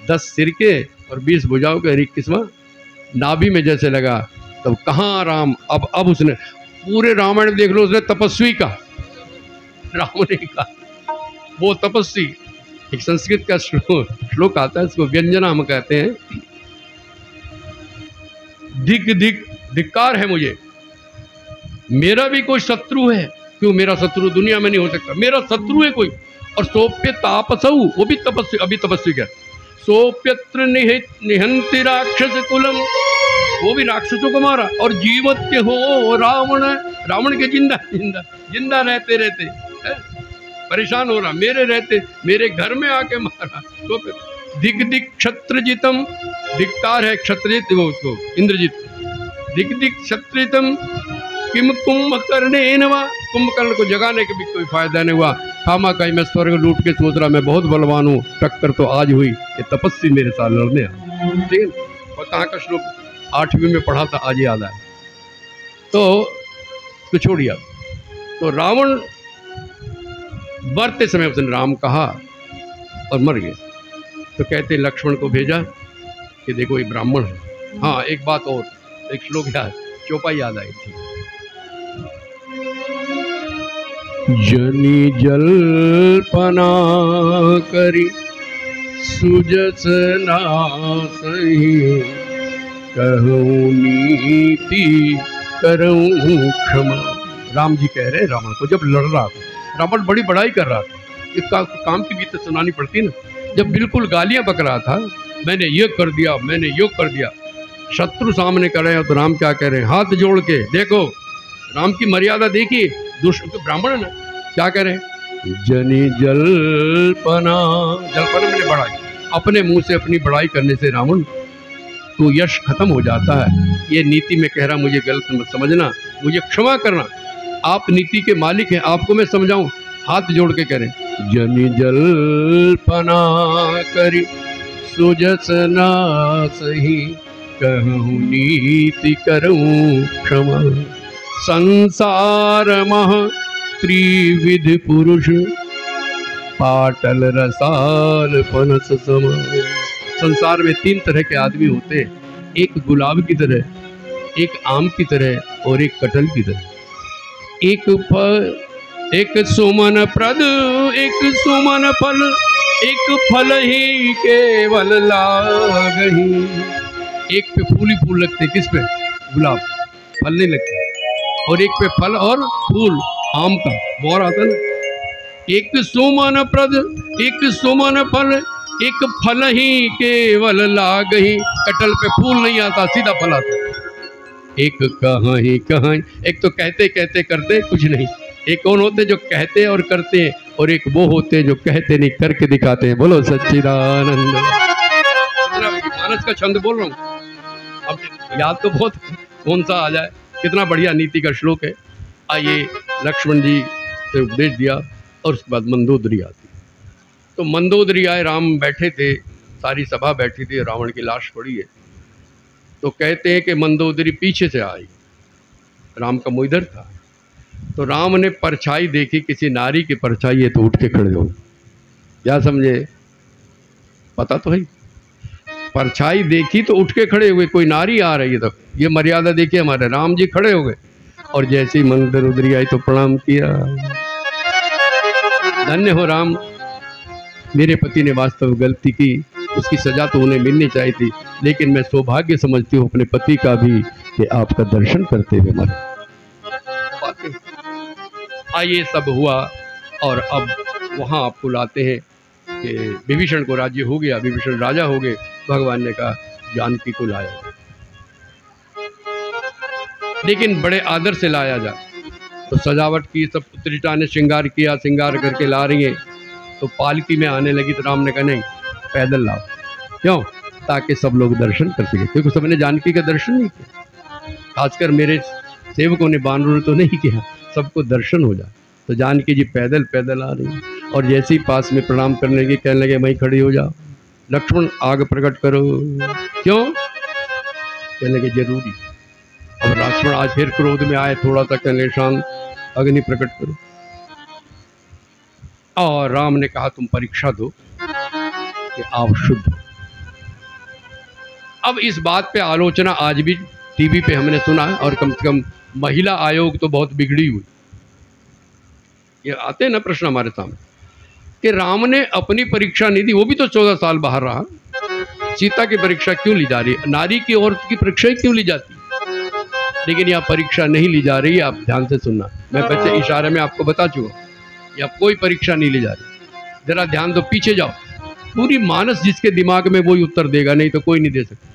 10 सिर के और 20 भुजाओं के, 21वां नाभि में जैसे लगा। तब कहाँ राम, अब उसने पूरे रामायण देख लो, उसने तपस्वी का, राम ने कहा वो तपस्वी। एक संस्कृत का श्लोक आता है, इसको व्यंजना हम कहते हैं। धिक्कार है मुझे, मेरा भी कोई शत्रु है। क्यों? मेरा शत्रु दुनिया में नहीं हो सकता, मेरा शत्रु है कोई। और सोप्य तापसऊ, वो भी तपस्वी, अभी तपस्वी क्या, सोप्यत्र निहंति राक्षस कुलम, वो भी राक्षसों को मारा। और जीवत के हो रावण, रावण के जिंदा रहते परेशान हो रहा, मेरे रहते मेरे घर में आके मारा। तो दिग क्षत्रजितम, धिक्कार है क्षत्रजित, वो उसको इंद्रजित। दिग क्षत्रजितम किम कुंभकर्णेन वा, कुंभकर्ण को जगाने के भी कोई फायदा नहीं हुआ। खामा कहीं मैं स्वर्ग लूट के सोच रहा मैं बहुत बलवान हूँ, टक्कर तो आज हुई, ये तपस्वी मेरे साथ लड़ने आ। ठीक है, और कहाँ का श्लोक 8वीं में पढ़ा था, आज याद आया। तो छोड़िए। तो रावण मरते समय उसने राम कहा और मर गए। तो कहते लक्ष्मण को भेजा कि देखो ये ब्राह्मण है। हाँ, एक बात और, एक श्लोक याद, चौपाई याद आई थी। जनि जल्पना करी सुजस नासहि, कहूँ नीति करऊँ क्षमा। राम जी कह रहे रावण को, जब लड़ रहा था, रावण बड़ी बड़ाई कर रहा था, एक काम की भी तो सुनानी पड़ती ना। जब बिल्कुल गालियां बक रहा था, मैंने ये कर दिया, मैंने यो कर दिया, शत्रु सामने कर रहे हैं, तो राम क्या कह रहे हैं, हाथ जोड़ के देखो, राम की मर्यादा देखिए, दुष्ट तो ब्राह्मण है ना, क्या कह रहे हैं, जनि जल्पना, जल्पना मैंने बड़ाई, अपने मुंह से अपनी बड़ाई करने से रावण तो यश खत्म हो जाता है। ये नीति में कह रहा, मुझे गलत मत समझना, मुझे क्षमा करना, आप नीति के मालिक हैं, आपको मैं समझाऊं। हाथ जोड़ के करें, जनि जल्पना करी सुजस नासहि, कहूँ नीति करूँ क्षमा। संसार मह त्रिविध पुरुष, पाटल रसाल पनस सम। संसार में 3 तरह के आदमी होते हैं, एक गुलाब की तरह, एक आम की तरह और एक कटहल की तरह। एक सुमन प्रद, एक सुमन फल, एक फल ही केवल लागही। एक पे फूल ही फूल लगते, किस पे, गुलाब, फल नहीं लगते। और एक पे फल और फूल, आम का बोर आता ना। एक सुमन प्रद, एक सुमन फल, एक फल ही केवल लागही। कटहल पे फूल नहीं आता, सीधा फल आता। एक कहाँ ही कहाँ, एक तो कहते कहते करते कुछ नहीं, एक कौन होते जो कहते और करते हैं, और एक वो होते जो कहते नहीं करके दिखाते हैं। बोलो सच्चिदानंद। मानस का छंद बोल रहा हूँ, अब याद तो बहुत कौन सा आ जाए, कितना बढ़िया नीति का श्लोक है। आइए, लक्ष्मण जी से उपदेश दिया और उसके बाद मंदोदरी आती। तो मंदोदरी आए, राम बैठे थे, सारी सभा बैठी थी, रावण की लाश पड़ी है। तो कहते हैं कि मंदोदरी पीछे से आई, राम का मुंह इधर था। तो राम ने परछाई देखी, किसी नारी की परछाई है, तो उठ के खड़े हो। क्या समझे, पता तो है, परछाई देखी तो उठ के खड़े हुए, कोई नारी आ रही है, तो ये मर्यादा देखिए, हमारे राम जी खड़े हो गए। और जैसे ही मंदिर उधरी आई तो प्रणाम किया। धन्य हो राम, मेरे पति ने वास्तव गलती की, उसकी सजा तो उन्हें मिलनी चाहिए थी, लेकिन मैं सौभाग्य समझती हूँ अपने पति का भी कि आपका दर्शन करते हुए मरे। आइए सब हुआ और अब वहाँ आपको लाते हैं कि विभीषण को राज्य हो गया, विभीषण राजा हो गए। भगवान ने कहा जानकी को लाया, लेकिन बड़े आदर से लाया जा। तो सजावट की, सब पुत्रिका ने श्रृंगार किया, श्रृंगार करके ला रही है। तो पालकी में आने लगी तो राम ने कहा नहीं, पैदल लाओ। क्यों? ताकि सब लोग दर्शन कर सके, क्योंकि सबने जानकी का दर्शन नहीं किया, खासकर मेरे सेवकों ने, बानरों ने तो नहीं किया, सबको दर्शन हो जाए। तो जानकी जी पैदल पैदल आ रही, और जैसे ही पास में प्रणाम करने लगे कहने लगे वहीं खड़ी हो जाओ, लक्ष्मण आग प्रकट करो। क्यों? कहने लगे जरूरी। अब लक्ष्मण आज फिर क्रोध में आए, थोड़ा सा कहने शांत, अग्नि प्रकट करो। और राम ने कहा तुम परीक्षा दो कि आप शुद्ध हो। अब इस बात पे आलोचना आज भी टीवी पे हमने सुना है, और कम से कम महिला आयोग तो बहुत बिगड़ी हुई। ये आते हैं ना प्रश्न हमारे सामने कि राम ने अपनी परीक्षा नहीं दी, वो भी तो 14 साल बाहर रहा, सीता की परीक्षा क्यों ली जा रही है? नारी की, औरत की परीक्षा क्यों ली जाती है? लेकिन यहाँ परीक्षा नहीं ली जा रही है, आप ध्यान से सुनना, मैं बच्चे इशारे में आपको बता चुका, या कोई परीक्षा नहीं ली जा रही। जरा ध्यान दो, पीछे जाओ, पूरी मानस जिसके दिमाग में वही उत्तर देगा, नहीं तो कोई नहीं दे सकता।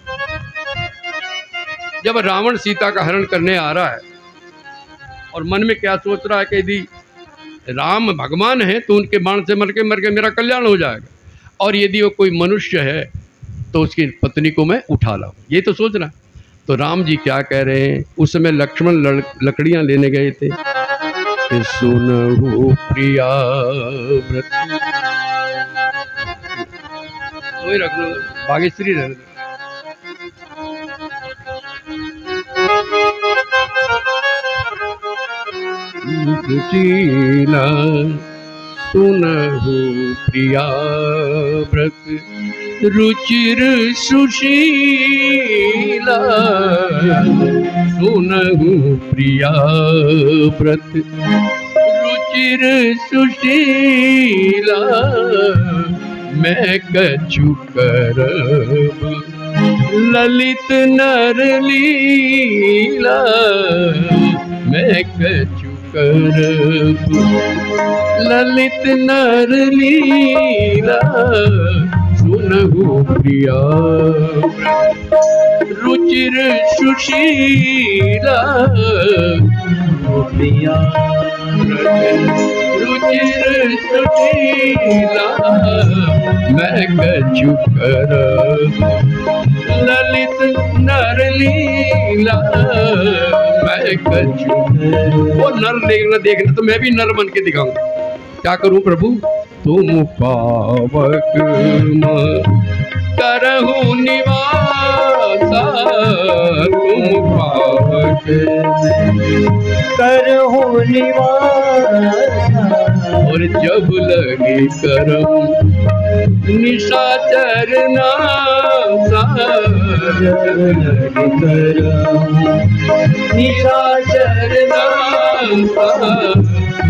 जब रावण सीता का हरण करने आ रहा है और मन में क्या सोच रहा है कि यदि राम भगवान है तो उनके बाण से मर के मेरा कल्याण हो जाएगा, और यदि वो कोई मनुष्य है तो उसकी पत्नी को मैं उठा लाऊं, ये तो सोच रहा है। तो राम जी क्या कह रहे हैं, उस समय लक्ष्मण लकड़ियां लेने गए थे। सुनहु प्रिया व्रत, वही रख लो, भाग्यश्री रख लो। सुनहु प्रिया व्रत रुचिर सुशीला, सुनहु प्रिया व्रत रुचिर सुशीला, मैं कछु करब ललित नर लीला, मैं कछु करब ललित नर लीला, सुनहु प्रिया रुचिर सुशीला, प्रिया रुचिर सुशीला, मैं कछु करब ललित नर लीला, मैं कछु। वो नर देखना तो मैं भी नर बन के दिखाऊं। क्या करूं प्रभु? तुम पावक करहु निवासा, तुम पावक करहु निवासा, और जब लगे करम निशाचर नासा, जब लगे करम निशाचर नासा,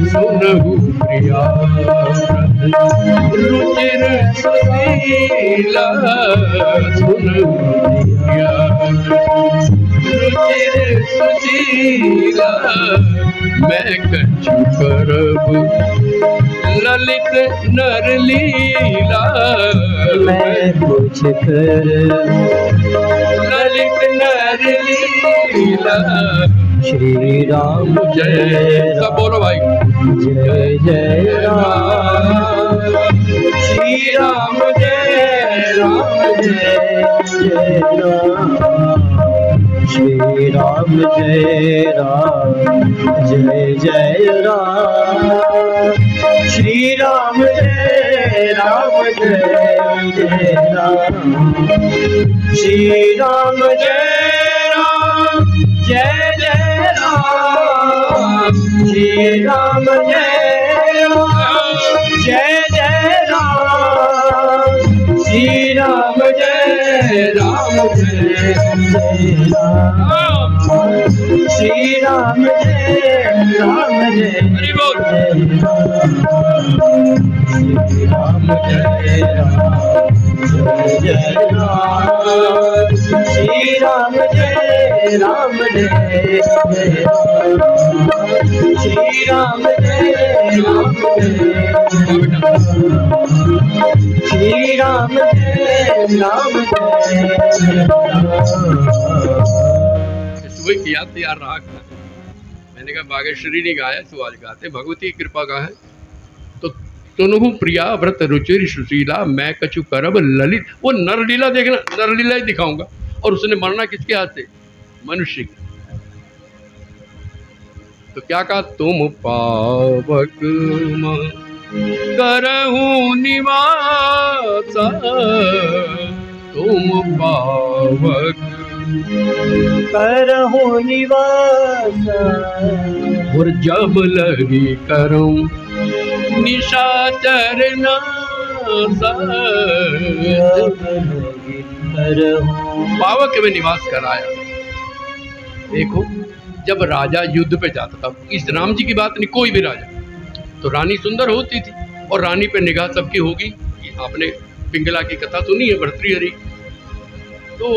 सुनहु प्रिया रुचिर सुशीला, सुनहु प्रिया रुचिर सुशीला, मैं कछु करब ललित नर लीला, मैं कुछ कर ललित नर लीला। श्री राम जय, सब बोलो भाई, जय जय राम, श्री राम जय राम जय जय राम, श्री राम जय राम, जय जय राम, श्री राम जय राम, जय जय राम, श्री राम जय राम, जय जय राम, श्री राम जय राम, जय जय राम, श्री राम जय राम, जय जय राम, श्री राम जय राम जय हरि बोल। श्री राम जय राम जय राम श्री राम जय राम जय राम श्री राम जय राम श्री राम जय राम जय सुबह किया तैयार रहा। मैंने कहा बागेश्वरी ने गाया तो आज गाते, भगवती की कृपा का है। तो सुनहु प्रिया व्रत रुचिर सुशीला मैं कछु करब ललित। वो नरलीला देखना, नरलीला ही दिखाऊंगा। और उसने मरना किसके हाथ से? मनुष्य के। तो क्या कहा? तुम पावक करहु निवास, तुम पावक करहु निवास, और जब लगी करूं निशाचर पावक में निवास कराया। देखो जब राजा युद्ध पे जाता था, इस राम जी की बात नहीं, कोई भी राजा, तो रानी सुंदर होती थी और रानी पे निगाह सबकी होगी। आपने पिंगला की कथा सुनी है, भर्तृहरि। तो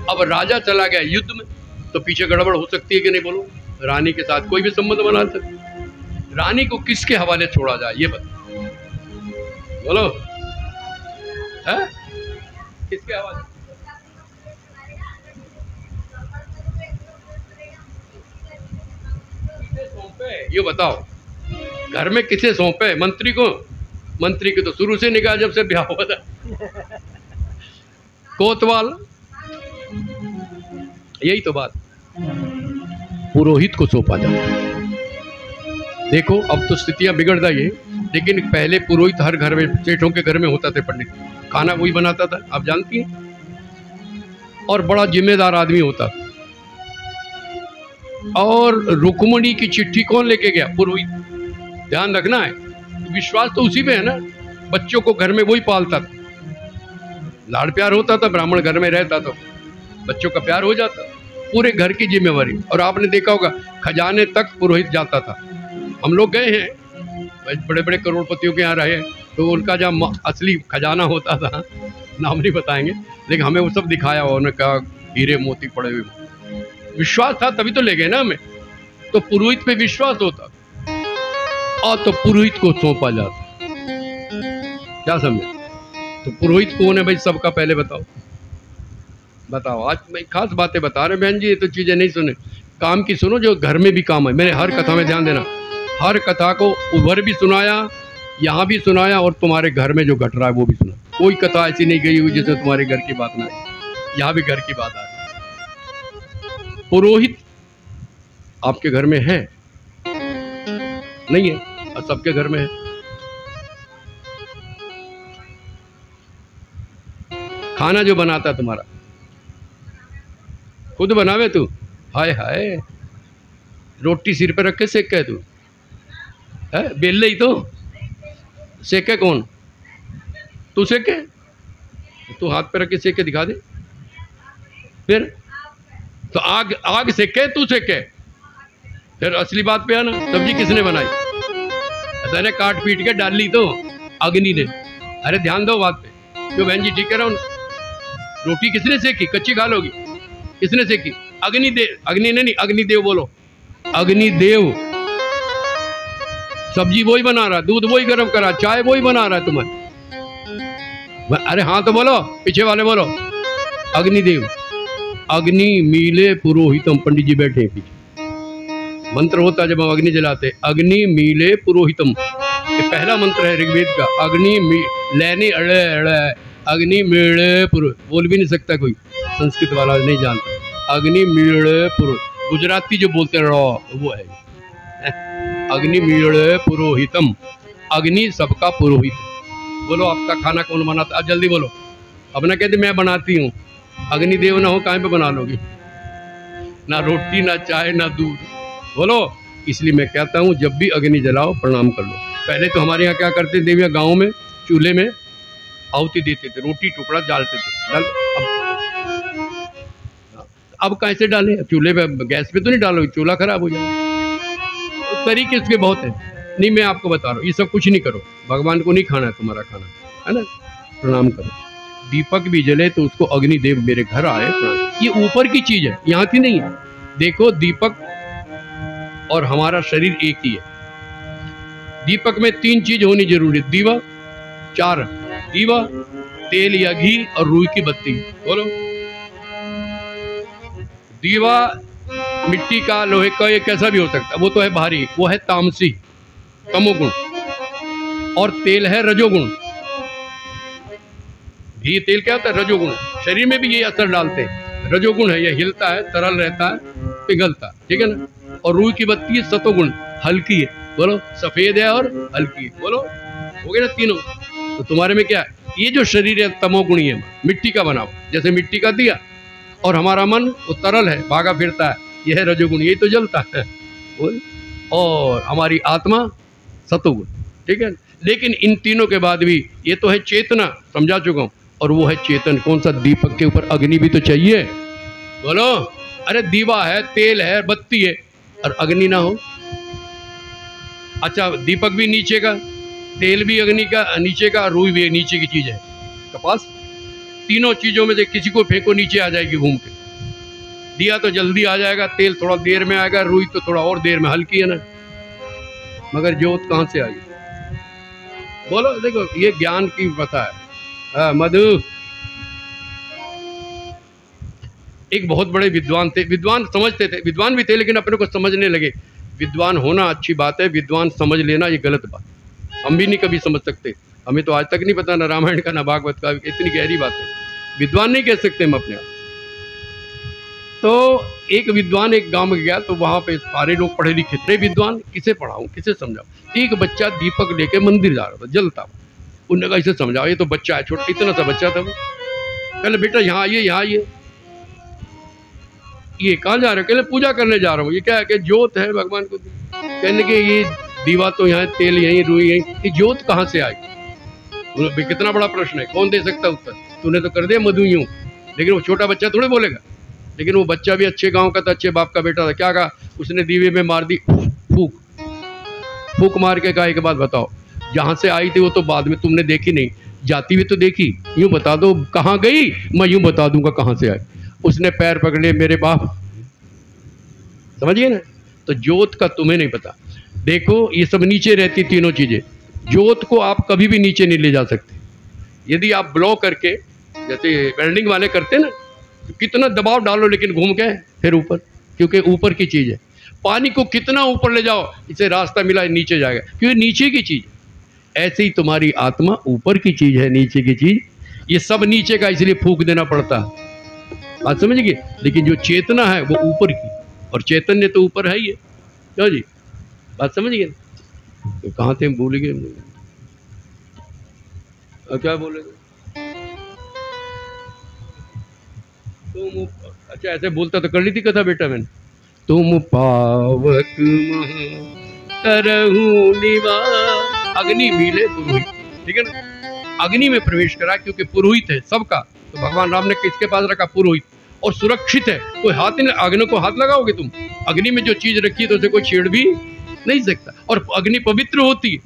अब राजा चला गया युद्ध में, तो पीछे गड़बड़ हो सकती है कि नहीं? बोलो, रानी के साथ कोई भी संबंध बना सकते। रानी को किसके हवाले छोड़ा जाए ये बताओ, बोलो है? किसके हवाले? किसे सौंपे ये बताओ? घर में किसे सौंपे? मंत्री को? मंत्री के तो शुरू से निकाह जब से ब्याह हुआ था। कोतवाल, यही तो बात। पुरोहित को सौंपा जाता। देखो अब तो स्थितियां बिगड़ गई है, लेकिन पहले पुरोहित हर घर में, सेठों के घर में होता था पंडित, खाना वही बनाता था, आप जानती हैं। और बड़ा जिम्मेदार आदमी होता। और रुक्मणी की चिट्ठी कौन लेके गया? पुरोहित। ध्यान रखना है, विश्वास तो उसी पे है ना। बच्चों को घर में वही पालता था, लाड़ प्यार होता था, ब्राह्मण घर में रहता तो बच्चों का प्यार हो जाता, पूरे घर की जिम्मेवारी। और आपने देखा होगा खजाने तक पुरोहित जाता था। हम लोग गए हैं, बड़े बड़े करोड़पतियों के यहाँ रहे, तो उनका जहाँ असली खजाना होता था, नाम नहीं बताएंगे, लेकिन हमें वो सब दिखाया, उन्होंने कहा हीरे मोती पड़े हुए। विश्वास था तभी तो ले गए ना हमें। तो पुरोहित पे विश्वास होता और तो पुरोहित को सौंपा जाता। क्या समझे? तो पुरोहित कौन है भाई? सबका पहले बताओ, बताओ। आज मैं खास बातें बता रहे बहन जी, ये तो चीजें नहीं सुने, काम की सुनो जो घर में भी काम है। मैंने हर कथा में ध्यान देना, हर कथा को उधर भी सुनाया, यहाँ भी सुनाया, और तुम्हारे घर में जो घट रहा है वो भी सुना। कोई कथा ऐसी नहीं गई हुई जिसमें तुम्हारे घर की बात ना आई। यहाँ भी घर की बात आ रही। पुरोहित आपके घर में है? नहीं है, और सबके घर में है। खाना जो बनाता तुम्हारा, खुद बनावे तू? हाय हाय, रोटी सिर पे रख के सेके तू है? बेले ही तो सेके कौन? तू सेके? तू हाथ पे रख के सेके दिखा दे। फिर तो आग सेके, तू सेके? फिर असली बात पे आना, सब्जी किसने बनाई? मैंने काट पीट के डाल ली तो अग्नि ने। अरे ध्यान दो बात पे, क्यों बहन जी ठीक कह रहा हूँ? रोटी किसने सेकी? कच्ची खा लोगी? किसने सेकी? अग्निदेव। अग्नि नहीं, अग्निदेव बोलो। अग्निदेव। सब्जी वही बना रहा, दूध वही गर्म करा, चाय वही बना रहा है तुम्हें। अरे हाँ तो बोलो, पीछे वाले बोलो। अग्निदेव। अग्नि मीले पुरोहितम। पंडित जी बैठे हैं पीछे, मंत्र होता है जब हम अग्नि जलाते, अग्नि मीले पुरोहितम। ये पहला मंत्र है ऋग्वेद का। अग्नि लेने अड़े अड़े, अग्नि मीले पुरोहित। बोल भी नहीं सकता कोई, संस्कृत वाला नहीं जानता। अग्नि मीले पुरोहित, गुजराती जो बोलते हैं वो है अग्नि मीले पुरोहितम। अग्नि सबका पुरोहित। बोलो आपका खाना कौन बनाता? अब जल्दी बोलो। अब ना कहते मैं बनाती हूँ, अग्निदेव ना हो कहाँ पे बना लोगी? ना रोटी, ना चाय, ना दूध। बोलो। इसलिए मैं कहता हूँ जब भी अग्नि जलाओ प्रणाम कर लो। पहले तो हमारे यहाँ क्या करते थे देवियाँ, गाँव में चूल्हे में आहुति देते थे, रोटी टुकड़ा डालते थे। अब कैसे डालें? चूल्हे पे, गैस पे तो नहीं डालोगे, चूल्हा खराब हो जाएगा। तो तरीके इसके बहुत हैं। नहीं, मैं आपको बता रहा हूँ, ये सब कुछ नहीं करो, भगवान को नहीं खाना है तुम्हारा खाना, है ना? प्रणाम करो। दीपक भी जले तो उसको अग्निदेव मेरे घर आए प्रणाम। ये ऊपर की चीज है, यहाँ की नहीं है। देखो, दीपक और हमारा शरीर एक ही है। दीपक में 3 चीज होनी जरूरी है। दीवा, 4 दीवा, तेल या घी और रुई की बत्ती। बोलो। दीवा मिट्टी का, लोहे का, ये कैसा भी हो सकता है, वो तो है भारी, वो है तामसी, तमोगुण। और तेल है रजोगुण। घी, तेल क्या होता है? रजोगुण। शरीर में भी ये असर डालते हैं। रजोगुण है, ये हिलता है, तरल रहता है, पिघलता, ठीक है ना? और रुई की बत्ती सतोगुण, हल्की है। बोलो, सफेद है और हल्की है। बोलो, हो गए ना तीनों? तो तुम्हारे में क्या है? ये जो शरीर है तमोगुणी है, मिट्टी का बना हुआ, जैसे मिट्टी का दिया। और हमारा मन वो तरल है, भागा फिरता है, यह है रजोगुण, यही तो जलता है। बोल। और हमारी आत्मा सतोगुण, ठीक है। लेकिन इन तीनों के बाद भी ये तो है चेतना, समझा चुका हूं, और वो है चेतन। कौन सा? दीपक के ऊपर अग्नि भी तो चाहिए। बोलो। अरे दीवा है, तेल है, बत्ती है, और अग्नि ना हो? अच्छा, दीपक भी नीचे का, तेल भी अग्नि का नीचे का, रुई भी नीचे की चीज है, कपास। तीनों चीजों में से किसी को फेंको, नीचे आ जाएगी घूम के। दिया तो जल्दी आ जाएगा, तेल थोड़ा देर में आएगा, रुई तो थोड़ा और देर में, हल्की है ना। मगर ज्योत कहां से आई? बोलो। देखो, ये ज्ञान की पता है। मधु एक बहुत बड़े विद्वान थे, विद्वान समझते थे, विद्वान भी थे, लेकिन अपने को समझने लगे। विद्वान होना अच्छी बात है, विद्वान समझ लेना ये गलत बात। हम भी नहीं कभी समझ सकते, हमें तो आज तक नहीं पता ना रामायण का ना भागवत का, इतनी गहरी बात है। विद्वान नहीं कह सकते हम अपने आप। तो एक विद्वान एक गांव में गया, तो वहां पे सारे लोग पढ़े लिखे थे। विद्वान किसे पढ़ाऊं, किसे समझाऊं? एक बच्चा दीपक लेके मंदिर जा रहा था, जलता हुआ। उन्होंने कहा इसे समझाओ, ये तो बच्चा है, छोटा, इतना सा बच्चा था वो। कहले बेटा यहाँ आइए, यहाँ आइए। ये कहाँ जा रहे हो? कहले पूजा करने जा रहा हूँ। ये क्या है? कि ज्योत है भगवान को। कहने के ये दीवा तो यहाँ, तेल यहीं, रुई यहीं, ये ज्योत कहाँ से आई? कितना बड़ा प्रश्न है, कौन दे सकता उत्तर? तूने तो कर दिया मधु यूं, लेकिन वो छोटा बच्चा थोड़े बोलेगा। लेकिन वो बच्चा भी अच्छे गांव का था, अच्छे बाप का बेटा था। क्या कहा उसने? दीवे में मार दी फूक। फूक मार के कहा, एक बात बताओ, जहाँ से आई थी वो तो बाद में तुमने देखी नहीं, जाती हुई तो देखी, यूं बता दो कहाँ गई, मैं यूं बता दूंगा कहाँ से आई। उसने पैर पकड़े, मेरे बाप, समझिए ना। तो ज्योत का तुम्हें नहीं पता। देखो, ये सब नीचे रहती तीनों चीजें। ज्योत को आप कभी भी नीचे नहीं ले जा सकते। यदि आप ब्लॉक करके, जैसे वेल्डिंग वाले करते ना, तो कितना दबाव डालो लेकिन घूम के फिर ऊपर, क्योंकि ऊपर की चीज है। पानी को कितना ऊपर ले जाओ, इसे रास्ता मिला नीचे जाएगा, क्योंकि नीचे की चीज। ऐसे ही तुम्हारी आत्मा ऊपर की चीज है, नीचे की चीज। ये सब नीचे का, इसलिए फूंक देना पड़ता है, बात समझिए। लेकिन जो चेतना है वो ऊपर की, और चैतन्य तो ऊपर है ही है। क्यों जी, बात समझिए। तो कहाँ थे हम, भूल गए। क्या बोलेंगे तुम? अच्छा, ऐसे बोलता तो कर ली थी कथा बेटा मैंने। तुम पावक करहु निवास, अग्नि मिले पुरोहित, ठीक है ना। अग्नि में प्रवेश करा, क्योंकि पुरोहित है सबका। तो भगवान राम ने किसके पास रखा? पुरोहित। और सुरक्षित है, कोई हाथ नहीं, अग्नि को हाथ लगाओगे तुम? अग्नि में जो चीज रखी है तो उसे कोई छेड़ भी नहीं सकता। और अग्नि पवित्र होती है,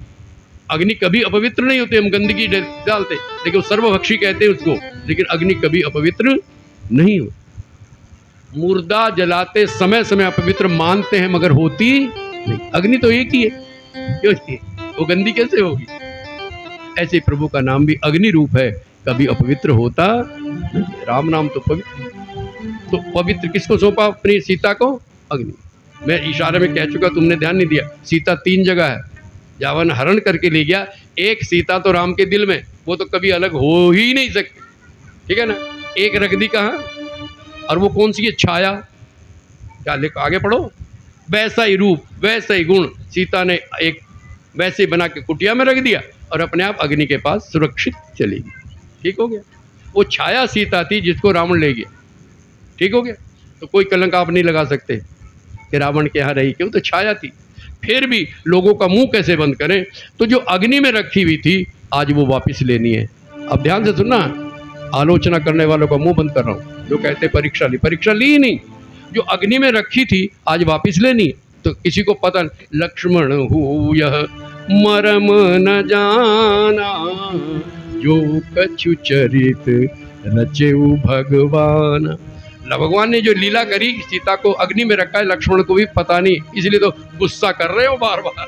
अग्नि कभी अपवित्र नहीं होती। हम गंदगी डालते, लेकिन सर्वभक्षी कहते हैं उसको, लेकिन अग्नि कभी अपवित्र नहीं हो। मुर्दा जलाते समय समय अपवित्र मानते हैं, मगर होती नहीं। अग्नि तो एक ही है, क्यों वो गंदी कैसे होगी? ऐसे प्रभु का नाम भी अग्नि रूप है, कभी अपवित्र होता नहीं। राम नाम तो पवित्र। तो पवित्र किसको सौंपा? अपनी सीता को, अग्नि। मैं इशारे में कह चुका, तुमने ध्यान नहीं दिया। सीता 3 जगह है, रावण हरण करके ले गया। एक सीता तो राम के दिल में, वो तो कभी अलग हो ही नहीं सकती, ठीक है ना। एक रख दी कहाँ, और वो कौन सी है? छाया। क्या लिखा आगे पढ़ो? वैसा ही रूप, वैसा ही गुण, सीता ने एक वैसे बना के कुटिया में रख दिया, और अपने आप अग्नि के पास सुरक्षित चली गई। ठीक हो गया। वो छाया सीता थी जिसको रावण ले गया, ठीक हो गया। तो कोई कलंक आप नहीं लगा सकते कि रावण के यहाँ रही, क्यों? तो छाया थी। फिर भी लोगों का मुंह कैसे बंद करें? तो जो अग्नि में रखी हुई थी, आज वो वापस लेनी है। अब ध्यान से सुनना, आलोचना करने वालों का मुंह बंद कर रहा हूँ। जो कहते परीक्षा ली ही नहीं, जो अग्नि में रखी थी आज वापिस लेनी, तो किसी को पता नहीं। लक्ष्मण हो यह मरम न जाना, जो कछु चरित रचेऊ भगवान। भगवान ने जो लीला करी, सीता को अग्नि में रखा है, लक्ष्मण को भी पता नहीं, इसलिए तो गुस्सा कर रहे हो बार बार।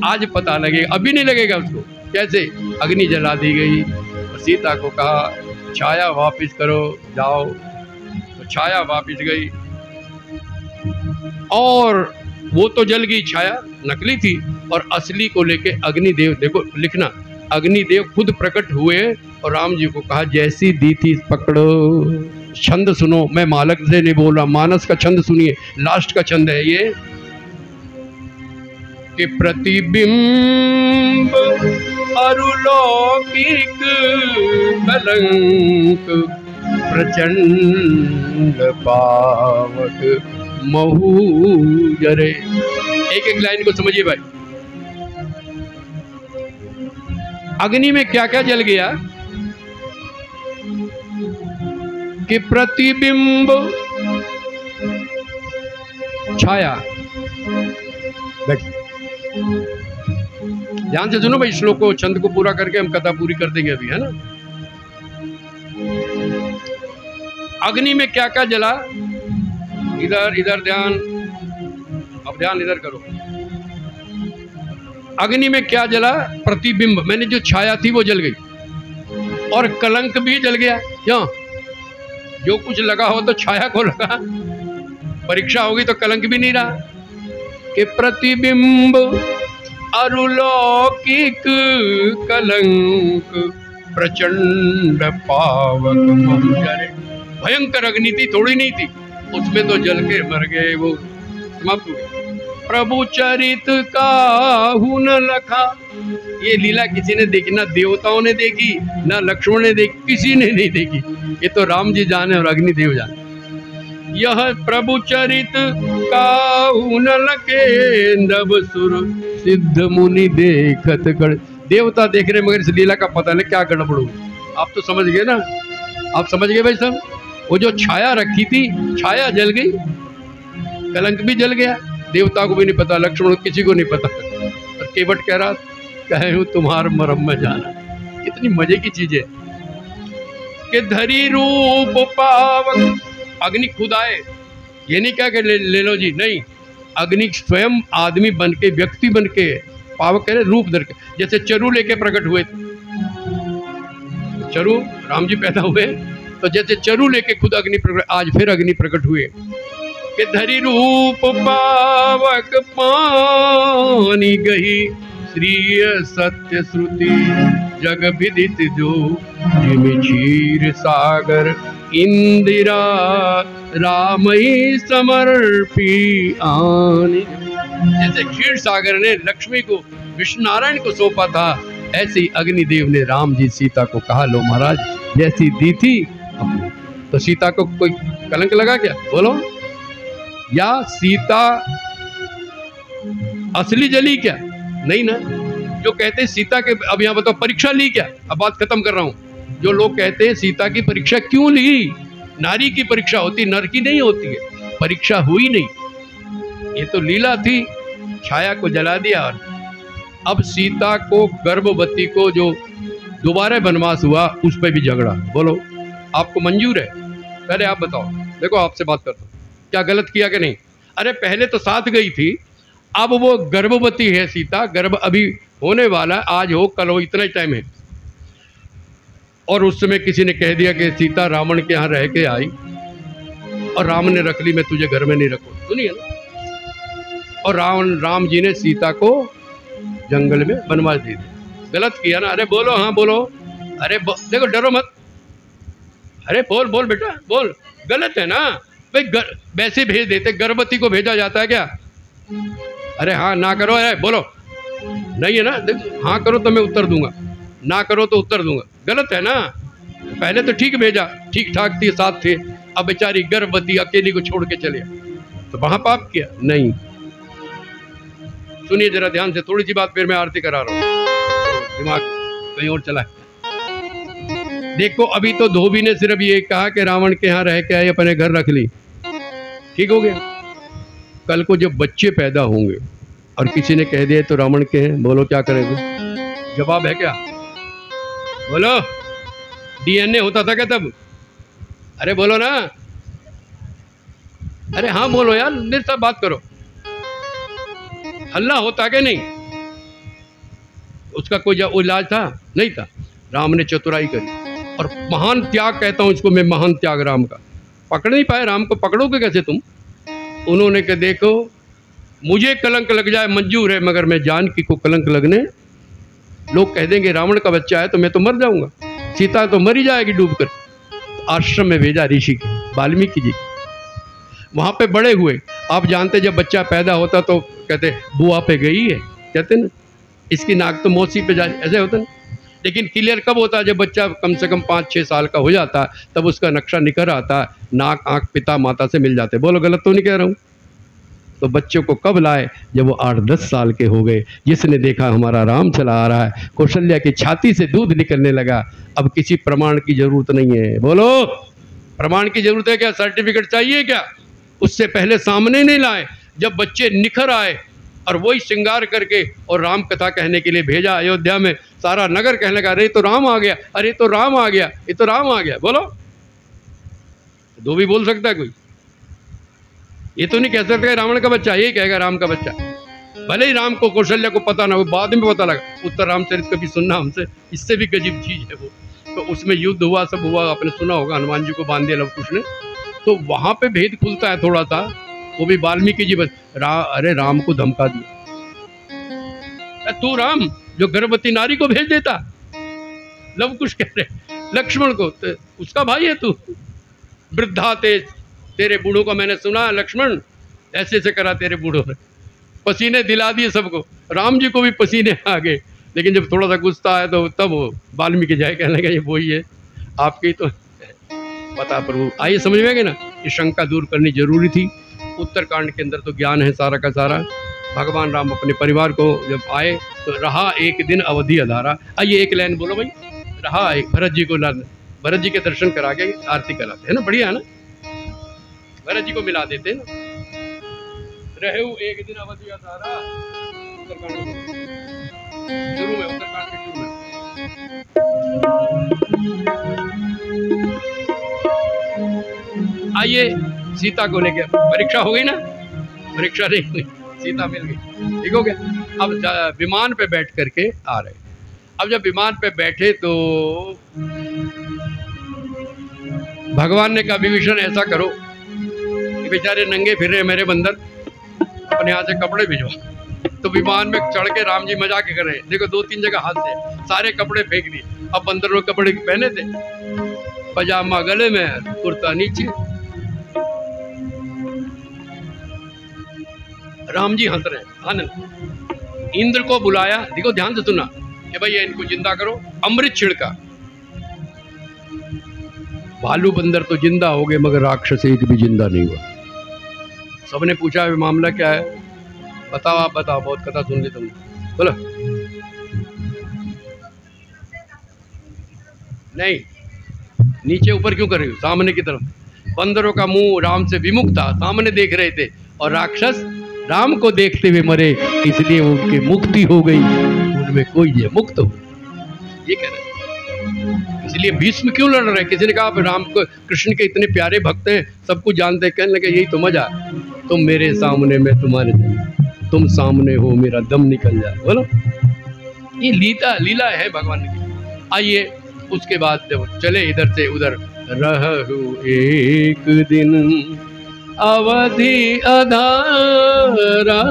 आज पता लगेगा, अभी नहीं लगेगा उसको। कैसे? अग्नि जला दी गई और सीता को कहा छाया वापिस करो, जाओ, तो छाया वापिस गई और वो तो जल गई छाया, नकली थी, और असली को लेके अग्निदेव, देखो लिखना, अग्निदेव खुद प्रकट हुए और राम जी को कहा जैसी दी थी पकड़ो। छंद सुनो, मैं मालक से नहीं बोल रहा, मानस का छंद सुनिए, लास्ट का छंद है ये कि प्रतिबिंब अरुलौकिक कलंक प्रचंड पावक महू जरे। एक एक लाइन को समझिए भाई। अग्नि में क्या क्या जल गया कि प्रतिबिंब, छाया। ध्यान से सुनो भाई श्लोक को, छंद को पूरा करके हम कथा पूरी कर देंगे अभी, है ना। अग्नि में क्या क्या जला, इधर इधर ध्यान, अब ध्यान इधर करो। अग्नि में क्या जला? प्रतिबिंब, मैंने जो छाया थी वो जल गई, और कलंक भी जल गया। क्यों? जो कुछ लगा हो तो छाया को लगा, परीक्षा होगी तो कलंक भी नहीं रहा। कि प्रतिबिंब अरुलौकिक कलंक प्रचंड पावक महू जरे। भयंकर अग्नि थी, थोड़ी नहीं थी, उसमें तो जल के मर गए, वो समाप्त हो गए। प्रभु चरित काहू न लखा, ये लीला किसी ने देखी, ना देवताओं ने देखी, ना लक्ष्मण ने देखी, किसी ने नहीं देखी, ये तो राम जी जाने और अग्निदेव जाने। यह प्रभु चरित काहू न लखे, नभ सुर सिद्ध मुनि देखत गण। देवता देख रहे मगर इस लीला का पता नहीं क्या गड़बड़ हुई। आप तो समझ गए ना, आप समझ गए भाई साहब। वो जो छाया रखी थी, छाया जल गई, कलंक भी जल गया, देवता को भी नहीं पता, लक्ष्मण किसी को नहीं पता, और केवट कह रहा कहे हूं तुम्हार मरम में जाना। कितनी मजे की चीज है कि धरी रूप पावक। अग्नि खुद आए, ये नहीं क्या कि ले लो जी, नहीं, अग्नि स्वयं आदमी बन के, व्यक्ति बन के, पावक कह रहे रूप धर के। जैसे चरु लेके प्रकट हुए, चरु राम जी पैदा हुए, तो जैसे चरु लेके खुद अग्नि प्रकट, आज फिर अग्नि प्रकट हुए कि धरी रूप पावक पानी गही, श्रीय सत्य श्रुति जग विदित जो, जिमि क्षीर सागर इंदिरा रामई समर्पी आनी। जैसे क्षीर सागर ने लक्ष्मी को, विष्णु नारायण को सौंपा था, ऐसे ही अग्निदेव ने राम जी सीता को कहा लो महाराज जैसी दी थी। तो सीता को कोई कलंक लगा क्या? बोलो, या सीता असली जली क्या? नहीं ना। जो कहते सीता के, अब यहाँ बताओ परीक्षा ली क्या? अब बात खत्म कर रहा हूं। जो लोग कहते हैं सीता की परीक्षा क्यों ली? नारी की परीक्षा होती, नर की नहीं होती है। परीक्षा हुई नहीं, ये तो लीला थी, छाया को जला दिया। और अब सीता को, गर्भवती को जो दोबारा वनवास हुआ, उस पर भी झगड़ा। बोलो आपको मंजूर है? पहले आप बताओ, देखो आपसे बात करता हूँ, क्या गलत किया कि नहीं? अरे पहले तो साथ गई थी, अब वो गर्भवती है सीता, गर्भ अभी होने वाला, आज हो कल हो, इतना ही टाइम है। और उस समय किसी ने कह दिया कि सीता रावण के यहाँ रह के आई और राम ने रख ली, मैं तुझे घर में नहीं रखूँ। सुनिए ना। और राम जी ने सीता को जंगल में वनवास दे दिया। गलत किया ना? अरे बोलो, हाँ बोलो। अरे देखो, डरो मत। अरे बोल बोल बेटा बोल। गलत है ना भाई, वैसे भेज देते, गर्भवती को भेजा जाता है क्या? अरे हाँ ना करो, अरे बोलो। नहीं है ना? देखो, हाँ करो तो मैं उत्तर दूंगा, ना करो तो उत्तर दूंगा। गलत है ना? पहले तो ठीक भेजा, ठीक ठाक थी, साथ थे, अब बेचारी गर्भवती अकेली को छोड़ के चले, तो वहां पाप किया? नहीं। सुनिए जरा ध्यान से, थोड़ी सी बात, फिर मैं आरती करा रहा हूँ, दिमाग कहीं और चला है। देखो अभी तो धोबी ने सिर्फ ये कहा कि रावण के यहाँ रह के आए, अपने घर रख ली, ठीक हो गया। कल को जब बच्चे पैदा होंगे और किसी ने कह दिया तो रावण के हैं, बोलो क्या करेंगे? जवाब है क्या? बोलो, डीएनए होता था क्या तब? अरे बोलो ना, अरे हाँ बोलो यार, मेरे साथ बात करो। हल्ला होता क्या नहीं? उसका कोई इलाज था? नहीं था। राम ने चतुराई करी और महान त्याग कहता हूं इसको मैं, महान त्याग राम का। पकड़ नहीं पाए राम को, पकड़ोगे कैसे तुम? उन्होंने कहा देखो मुझे कलंक लग जाए मंजूर है, मगर मैं जानकी को कलंक लगने, लोग कह देंगे रावण का बच्चा है तो मैं तो मर जाऊंगा, सीता तो मर ही जाएगी डूबकर। आश्रम में भेजा ऋषि के, वाल्मीकि जी, वहां पे बड़े हुए। आप जानते जब बच्चा पैदा होता तो कहते बुआ पे गई है, कहते ना, इसकी नाक तो मौसी पे जा, ऐसे होता ना। लेकिन क्लियर कब होता है? जब बच्चा कम से कम 5-6 साल का हो जाता है, तब उसका नक्शा निकल आता है, नाक आंख पिता माता से मिल जाते। बोलो गलत तो नहीं कह रहा हूँ? तो बच्चों को कब लाए? जब वो 8-10 साल के हो गए। जिसने देखा हमारा राम चला आ रहा है, कौशल्या की छाती से दूध निकलने लगा, अब किसी प्रमाण की जरूरत नहीं है। बोलो, प्रमाण की जरूरत है क्या? सर्टिफिकेट चाहिए क्या? उससे पहले सामने नहीं लाए, जब बच्चे निखर आए और वही श्रृंगार करके और राम कथा कहने के लिए भेजा अयोध्या में। सारा नगर कहने लगा अरे तो राम आ गया, अरे तो राम आ गया, ये तो राम आ गया। बोलो, दो भी बोल सकता है कोई? ये तो नहीं कह सकता रावण का बच्चा, यही कहेगा राम का बच्चा। भले ही राम को कौशल्या को पता ना हो, बाद में पता लगा। उत्तर रामचरित कभी सुनना हमसे, इससे भी गजीब चीज है वो। तो उसमें युद्ध हुआ, सब हुआ, आपने सुना होगा, हनुमान जी को बांध दिया लव कुश ने। तो वहां पे भेद खुलता है थोड़ा सा, वो भी वाल्मीकि जी अरे राम को धमका दिया, तू राम जो गर्भवती नारी को भेज देता, लव कुश कह रहे लक्ष्मण को, तो उसका भाई है तू। वृद्धा तेरे बूढ़ों का मैंने सुना लक्ष्मण, ऐसे ऐसे करा तेरे बूढ़ों ने, पसीने दिला दिए सबको। राम जी को भी पसीने आ गए, लेकिन जब थोड़ा सा गुस्सा आया तो तब वाल्मीकि जाए कहने लगा ये वही है, आपकी तो पता प्रभु। आइए समझ में गए ना, ये शंका दूर करनी जरूरी थी। उत्तरकांड के अंदर तो ज्ञान है सारा का सारा। भगवान राम अपने परिवार को जब आए तो रहा एक दिन अवधि अधारा। आइए एक लाइन बोलो भाई, रहा एक भरत जी को, भरत जी के दर्शन करा के आरती कराते हैं ना, बढ़िया है ना, भरत जी को मिला देते हैं ना। रहू एक दिन अवधि अधारा, उत्तरकांड शुरू में, उत्तरकांड के शुरू में। आइए सीता को लेकर, परीक्षा हो गई ना? परीक्षा नहीं हुई, सीता मिल गई, ठीक हो गया। अब विमान पे बैठ करके आ रहे। अब जब विमान पे बैठे तो भगवान ने कहा विभीषण ऐसा करो, बेचारे नंगे फिर रहे मेरे बंदर, अपने यहाँ से कपड़े भिजवा। तो विमान में चढ़ के राम जी मजाक कर रहे हैं, देखो 2-3 जगह हाथ से सारे कपड़े फेंक दिए। अब बंदर लोग कपड़े पहने थे, पजामा गले में, कुर्ता नीचे। राम जी हंस रहे, आनंद। इंद्र को बुलाया, देखो ध्यान से सुना कि भाई इनको जिंदा करो, अमृत छिड़का। भालू बंदर तो जिंदा हो गए, मगर राक्षस एक भी जिंदा नहीं हुआ। सबने पूछा मामला क्या है, बताओ आप बताओ, बहुत कथा सुन ली तुमने, बोलो। नहीं, नीचे ऊपर क्यों कर रही हो? सामने की तरफ। बंदरों का मुंह राम से विमुख था, सामने देख रहे थे, और राक्षस राम को देखते हुए मरे, इसलिए उनकी मुक्ति हो गई, उनमें कोई ये मुक्त हो, ये कह रहे। इसलिए भीष्म क्यों लड़ रहे? किसी ने कहा राम को, कृष्ण के इतने प्यारे भक्त हैं, सब कुछ जानते हैं, कहने लगे यही तो मजा, तुम मेरे सामने, मैं तुम्हारे सामने, तुम सामने हो, मेरा दम निकल जाए। बोलो, ये लीला है भगवान की। आइए उसके बाद जब चले इधर से उधर, रहु एक दिन अवधि अधारा,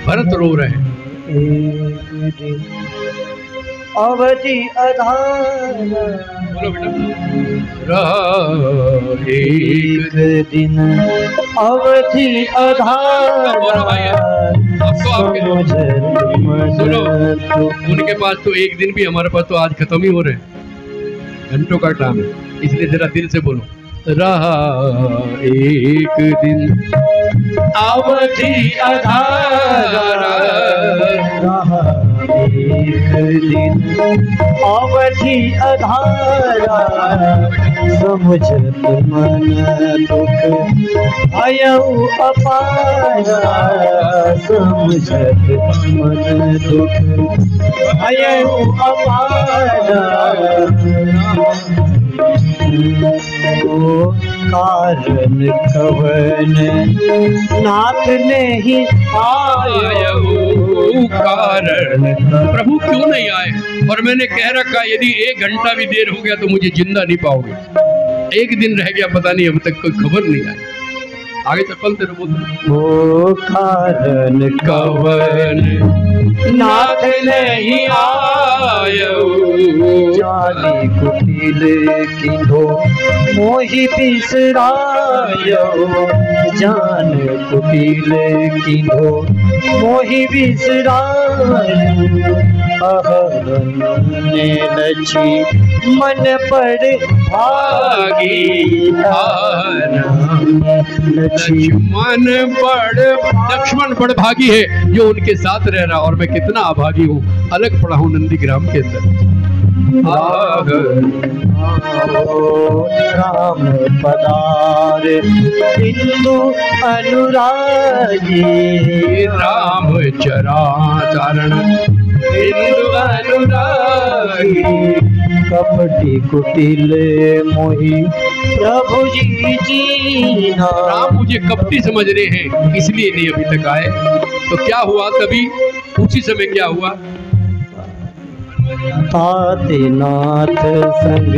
भरत रो रहे हैं, एक दिन अवधि अधारा, बोलो बेटा, एक दिन अवधि अधारा, सुनो, उनके पास तो एक दिन भी, हमारे पास तो आज खत्म ही हो रहे हैं, घंटों का काम है, इसलिए जरा दिल से बोलो। रहा एक दिन अवधि अधारा, एक दिन अवधि अधारा समझत मन दुख भयउ अपारा समझत मन दुख भयउ अपारा ओ कारण कवन नाथ नहीं आया कारण प्रभु क्यों नहीं आए। और मैंने कह रखा यदि 1 घंटा भी देर हो गया तो मुझे जिंदा नहीं पाओगे। 1 दिन रह गया पता नहीं, अब तक कोई खबर नहीं आई। आगे चलते रहो। वो कारण कवन नाथ नहीं आयो जानी कुटिल किन्हो मोहि बिसरायो जान कुटिल किन्हो मोहि बिसरायो अहने लची मन पर भागी लक्ष्मण बड़ भागी है जो उनके साथ रह रहा, और मैं कितना अभागी हूँ, अलग पड़ा हूँ नंदीग्राम के अंदर। राम पदार बिंदु अनुरागी राम चराचरण बिंदु अनुरागी कपटी कुटिल मोहि प्रभु जी जीना। राम मुझे कपटी समझ रहे हैं इसलिए नहीं अभी तक आए। तो क्या हुआ तभी उसी समय क्या हुआ, ताते नाथ संग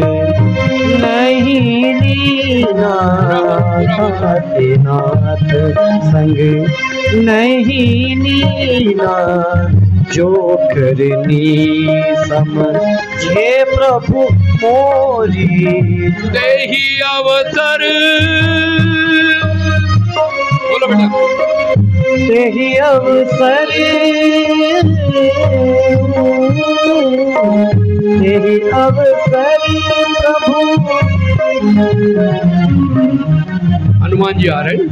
नहीं लीना ताते नाथ संग नहीं लीना जो करनी समझे प्रभु मोरी देहि अवसर। बोलो बेटा। देहि अवसर देहि अवसर प्रभु। हनुमान जी आ रहे हैं।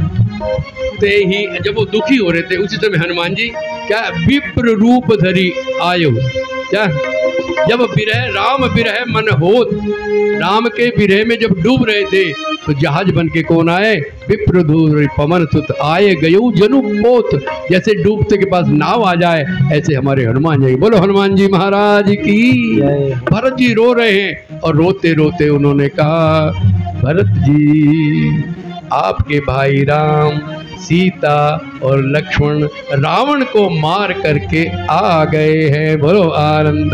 ते ही जब वो दुखी हो रहे थे उसी समय हनुमान जी क्या विप्र रूप धरी आयो। क्या जब विरह राम विरह मन होत, राम के विरह में जब डूब रहे थे तो जहाज बन के कौन आए, विप्र धूर पवन सुत आए गयो जनु पोत। जैसे डूबते के पास नाव आ जाए ऐसे हमारे हनुमान जी। बोलो हनुमान जी महाराज की। भरत जी रो रहे हैं और रोते रोते उन्होंने कहा भरत जी आपके भाई राम सीता और लक्ष्मण रावण को मार करके आ गए हैं। बोलो आनंद।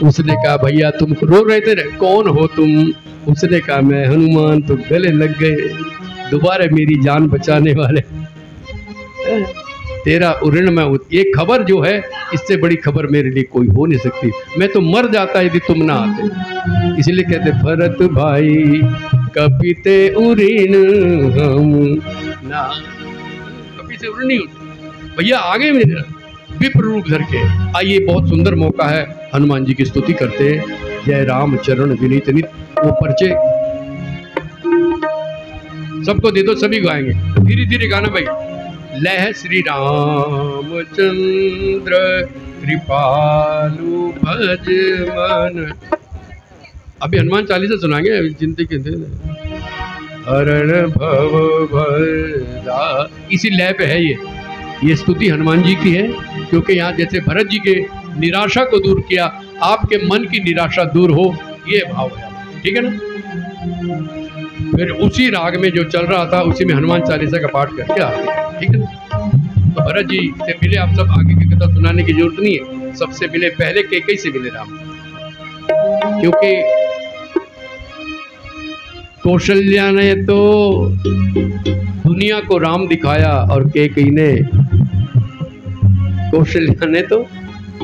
उसने कहा भैया तुम रो रहे थे, कौन हो तुम? उसने कहा मैं हनुमान। तो गले लग गए, दोबारा मेरी जान बचाने वाले, तेरा ऋण मैं। ये खबर जो है इससे बड़ी खबर मेरे लिए कोई हो नहीं सकती। मैं तो मर जाता यदि तुम ना आते। इसलिए कहते भरत भाई कपिते उऋण हम ना। कपि से ऋण नहीं होते भैया, आगे मेरे विप्र रूप धर के। आइए बहुत सुंदर मौका है, हनुमान जी की स्तुति करते हैं। जय राम चरण विनीत नित। वो परिचय सबको दे दो, सभी गाएंगे। धीरे धीरे गाना भाई। लह श्री रामचंद्र कृपालु भज मन। अभी हनुमान चालीसा सुनाएंगे चिंता के। हरण भव भरा, इसी लय पे है ये स्तुति हनुमान जी की है। क्योंकि यहाँ जैसे भरत जी के निराशा को दूर किया, आपके मन की निराशा दूर हो, ये भाव है। ठीक है ना। फिर उसी राग में जो चल रहा था उसी में हनुमान चालीसा का पाठ करके आते। ठीक है ना। तो भरत जी से मिले, आप सब आगे की कथा सुनाने की जरूरत नहीं है। सबसे मिले, पहले कैकेयी से मिले राम, क्योंकि कौशल्या ने तो दुनिया को राम दिखाया और कैकेयी ने, कौशल्या ने तो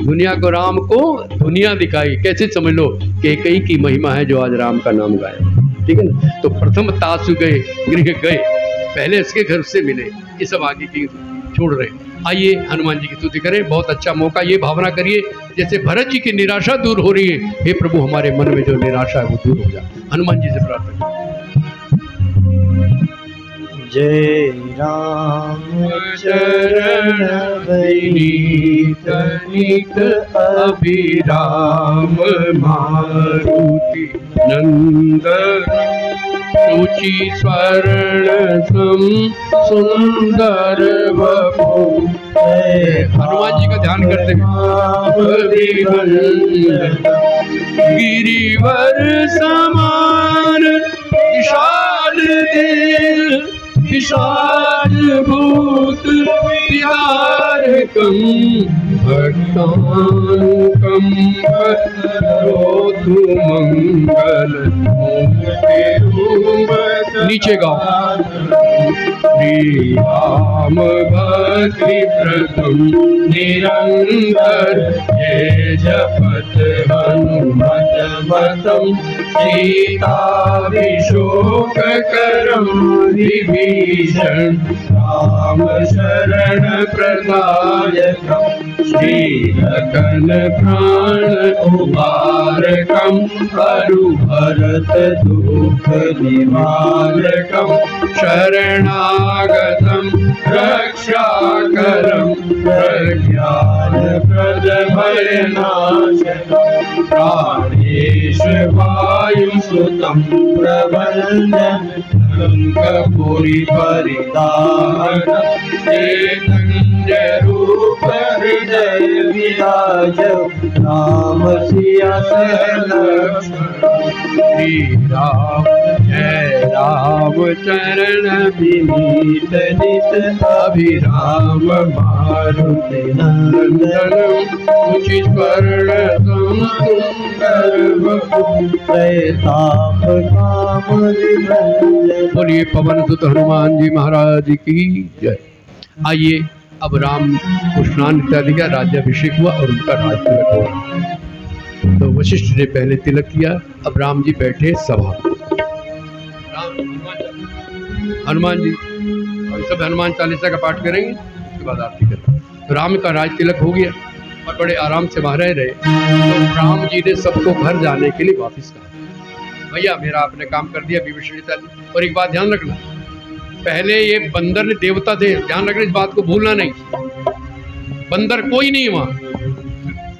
दुनिया को राम को दुनिया दिखाई। कैसे समझ लो, कैकेयी की महिमा है जो आज राम का नाम गाया। ठीक है ना। तो प्रथम तासु गए गृह गए, पहले इसके घर से मिले। ये सब आगे की छोड़ रहे। आइए हनुमान जी की स्तुति करें। बहुत अच्छा मौका। ये भावना करिए जैसे भरत जी की निराशा दूर हो रही है, हे प्रभु हमारे मन में जो निराशा है वो दूर हो जाए। हनुमान जी से प्रार्थना। जय राम चरण विनीत नित अभिराम मारुति नंदन ऊंची स्वर्ण सम सुंदर वपु। हनुमान जी का ध्यान करते हुए गिरिवर समान विशाल दिल विशाल भूत विदारकम भक्तानुकम करोतु मंगल नीचे गाओ। श्री राम भक्ति प्रथम निरंतर ये जपत हनुमत मतम सीता विशोक करम विभीषण राम शरण प्रदायकम श्री लखन प्राण उबारकम करु भरत दुख निवारकम शरणागतम रक्षाकरम प्रज्ञान प्रद भयनाशकम प्राणेश वायु सुतम प्रबंधन लंकापुरी परिदाहनम चैतन्य रूप हृदय विराज राम सिया श्री राम जय राम चरण विनीत नित अभिराम मारुति नंदन उचित स्वर्ण सुंदर वपु प्रताप काम विभंजन। बोलिए पवन सुत हनुमान जी महाराज की जय। आइए अब राम को स्नान इत्यादि का राज्याभिषेक हुआ और उनका राज तिलक हुआ। तो वशिष्ठ ने पहले तिलक किया। अब राम जी बैठे सभा। हनुमान जी और सब हनुमान चालीसा का पाठ करेंगे, उसके बाद आरती करेंगे। तो राम का राज तिलक हो गया और बड़े आराम से वहाँ रह रहे। तो राम जी ने सबको घर जाने के लिए वापस कहा, भैया मेरा आपने काम कर दिया विभीषण इत्यादि। और एक बात ध्यान रखना, पहले ये बंदर ने देवता थे, ध्यान रखना, इस बात को भूलना नहीं। बंदर कोई नहीं वहाँ।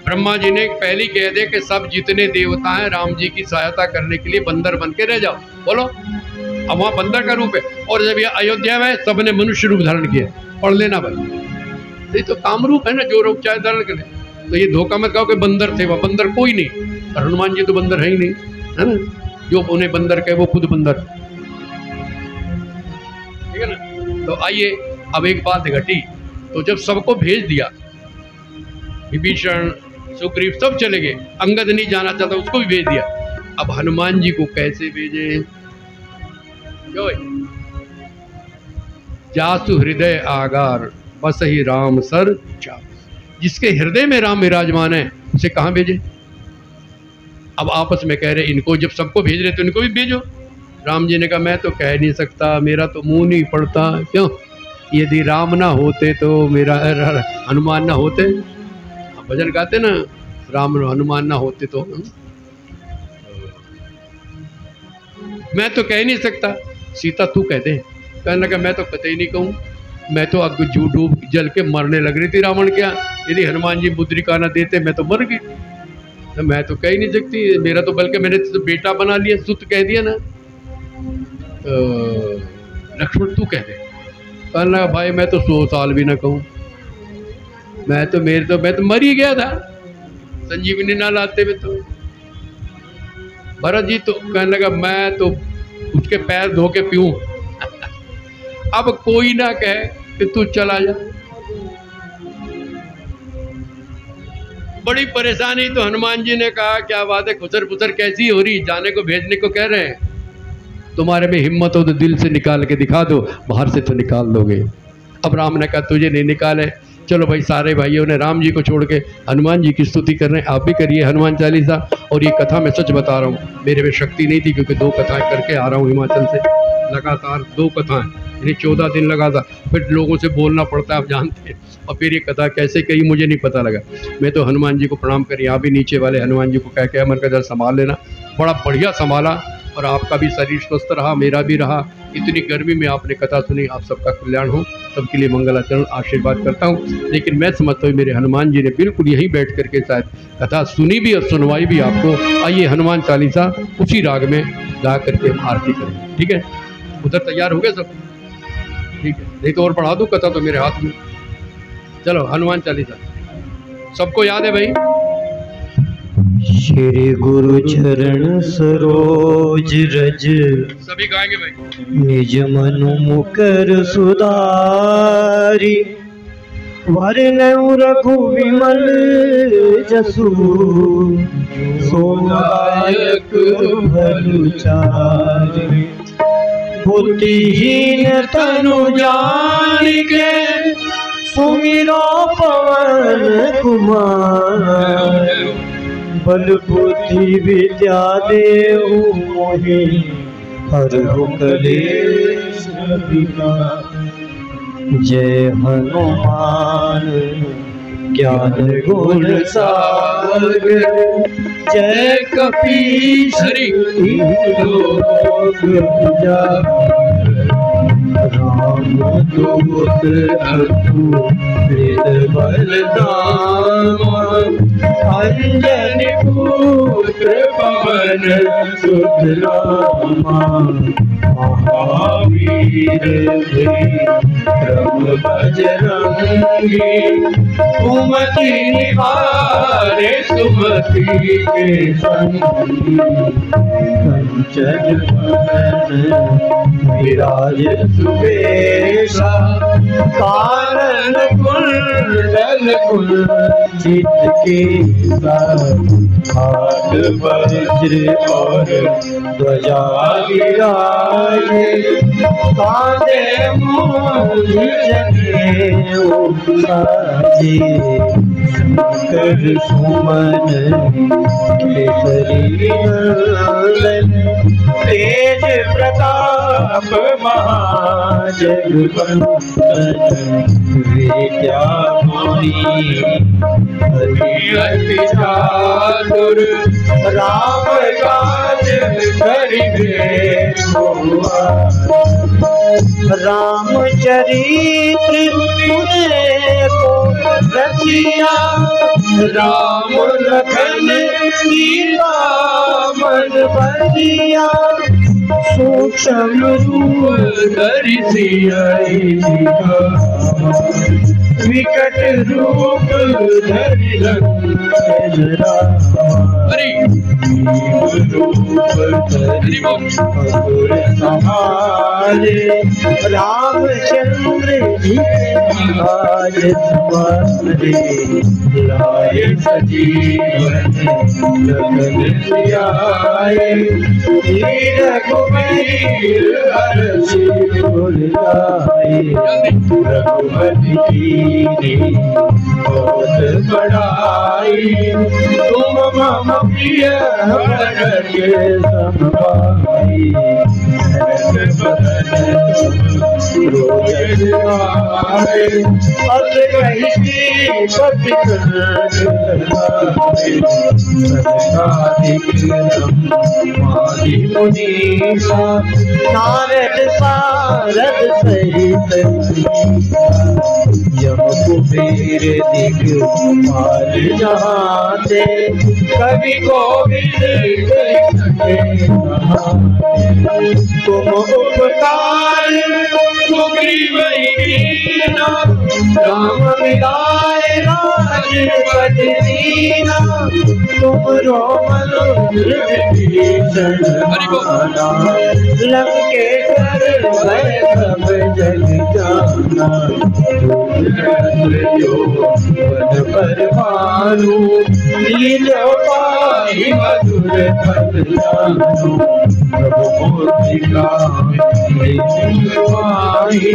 ब्रह्मा जी ने पहले कह दे कि सब जितने देवता हैं राम जी की सहायता करने के लिए बंदर बन के रह जाओ। बोलो, अब वहाँ बंदर का रूप है। और जब ये अयोध्या में सबने मनुष्य रूप धारण किया, पढ़ लेना भाई, ये तो काम रूप है ना, जो रूप चाहे धारण करे। तो ये धोखा मत खाओ कि बंदर थे, वह बंदर कोई नहीं। और हनुमान जी तो बंदर है ही नहीं, है ना। जो उन्हें बंदर कहे वो खुद बंदर, ठीक है ना। तो आइए अब एक बात घटी। तो जब सबको भेज दिया, विभीषण सुग्रीव सब चले गए, अंगद नहीं जाना चाहता उसको भी भेज दिया। अब हनुमान जी को कैसे भेजे? जासु हृदय आगार बस ही राम सर चाप। जिसके हृदय में राम विराजमान है उसे कहाँ भेजे? अब आपस में कह रहे इनको, जब सबको भेज रहे तो इनको भी भेजो। राम जी ने कहा मैं तो कह नहीं सकता, मेरा तो मुंह नहीं पड़ता। क्यों? यदि राम ना होते तो मेरा हनुमान ना होते। भजन गाते ना, राम हनुमान ना होते तो मैं तो कह नहीं सकता। सीता तू कह दे। कहने लगा मैं तो कतई नहीं कहूँ, मैं तो अब डूब जल के मरने लग रही थी रावण क्या। यदि हनुमान जी मुद्रिका ना देते मैं तो मर गई, तो मैं तो कह ही नहीं सकती। मेरा तो बल्कि मैंने तो बेटा बना लिया, सुत कह दिया ना। लक्ष्मण तू कह दे। कहने लगा भाई मैं तो 100 साल भी ना कहूँ, मैं तो मर ही गया था संजीवनी ना लाते हुए। तो भरत जी तो कहने लगा मैं तो उसके पैर धो के पीऊं। अब कोई ना कहे कि तू चला जा। बड़ी परेशानी। तो हनुमान जी ने कहा क्या बात है, खुसर पुसर कैसी हो रही, जाने को भेजने को कह रहे हैं। तुम्हारे में हिम्मत हो तो दिल से निकाल के दिखा दो, बाहर से तो निकाल दोगे। अब राम ने कहा तुझे नहीं निकाले। चलो भाई, सारे भाइयों ने राम जी को छोड़ के हनुमान जी की स्तुति कर रहे हैं। आप भी करिए हनुमान चालीसा। और ये कथा मैं सच बता रहा हूँ, मेरे में शक्ति नहीं थी, क्योंकि 2 कथाएं करके आ रहा हूँ हिमाचल से, लगातार 2 कथाएं, यानी 14 दिन लगा था। फिर लोगों से बोलना पड़ता है, आप जानते हैं। और फिर ये कथा कैसे कही मुझे नहीं पता लगा। मैं तो हनुमान जी को प्रणाम करी, यहाँ भी नीचे वाले हनुमान जी को कह के अमर का जल संभाल लेना। बड़ा बढ़िया संभाला। और आपका भी शरीर स्वस्थ रहा, मेरा भी रहा। इतनी गर्मी में आपने कथा सुनी, आप सबका कल्याण हो, सबके लिए मंगलाचरण आशीर्वाद करता हूँ। लेकिन मैं समझता हूँ मेरे हनुमान जी ने बिल्कुल यहीं बैठ करके शायद कथा सुनी भी और सुनवाई भी आपको। आइए हनुमान चालीसा उसी राग में गा करके हम आरती करें, ठीक है? उधर तैयार हो गए सब? ठीक है, नहीं तो और पढ़ा दूँ कथा तो मेरे हाथ में। चलो हनुमान चालीसा सबको याद है भाई? श्री गुरु चरण सरोज रज, सभी गाएंगे भाई। निज मनु मुकर सुधारी, वरनउ रघु विमल जसु, सोदायक भलु चारि। बुद्धिहीन तनु जानिके, सुमिरो पवन कुमार। बल बुद्धि विद्या देहु मोहि, हरहु कलेश विकार। जय हनुमान ज्ञान गुण सागर, जय कपीस लोक उजागर। राम दूत अतुलित बलधाम, अंजनी पुत्र पवन सुत नामा। महावीर विक्रम बजरंगी, सुमति निहारे सुमति के संगी। कंचन वदन विराज सुवेशा, कानन कुंडल कुंचित केसा। हाथ वज्र और ध्वजा विराजे, कांधे मूंज जनेऊ साजे। शंकर सुमन केसरी नंदन, तेज प्रताप महाजगवंदन। विद्यामणि अति चातुर, राम काज करिबे को आतुर। रामचरित्र सुने को रसिया, राम लखन सीता मन बसिया। सूक्ष्म रूप धरि सियहि दिखावा, विकट रूप धरि लंक जरावा। रूप धरि असुर संहारे, रामचंद्र जी आज सवारे। लाए सजीवन लखन जियाए, रघुवीर हर्षि उर लाए। रघुपति कीन्ही बहुत बड़ाई, तुम मम प्रिय भरत सम भाई। रोज आए, अस कहि पति मुनीसा। नारद सारद सहित यम कुबेर दिखपाल जहाते। कवि गोविंद तुम उपकार सुग्रीव कीना, राम मिलाए राजपद दीना। तुमरो मनोरथ विभीषण माना, लंकेश्वर भय सब जग जाना। जो वन पर भानु, लीलो पाहि मधुर फल जानू। प्रभु मूर्तिका माही,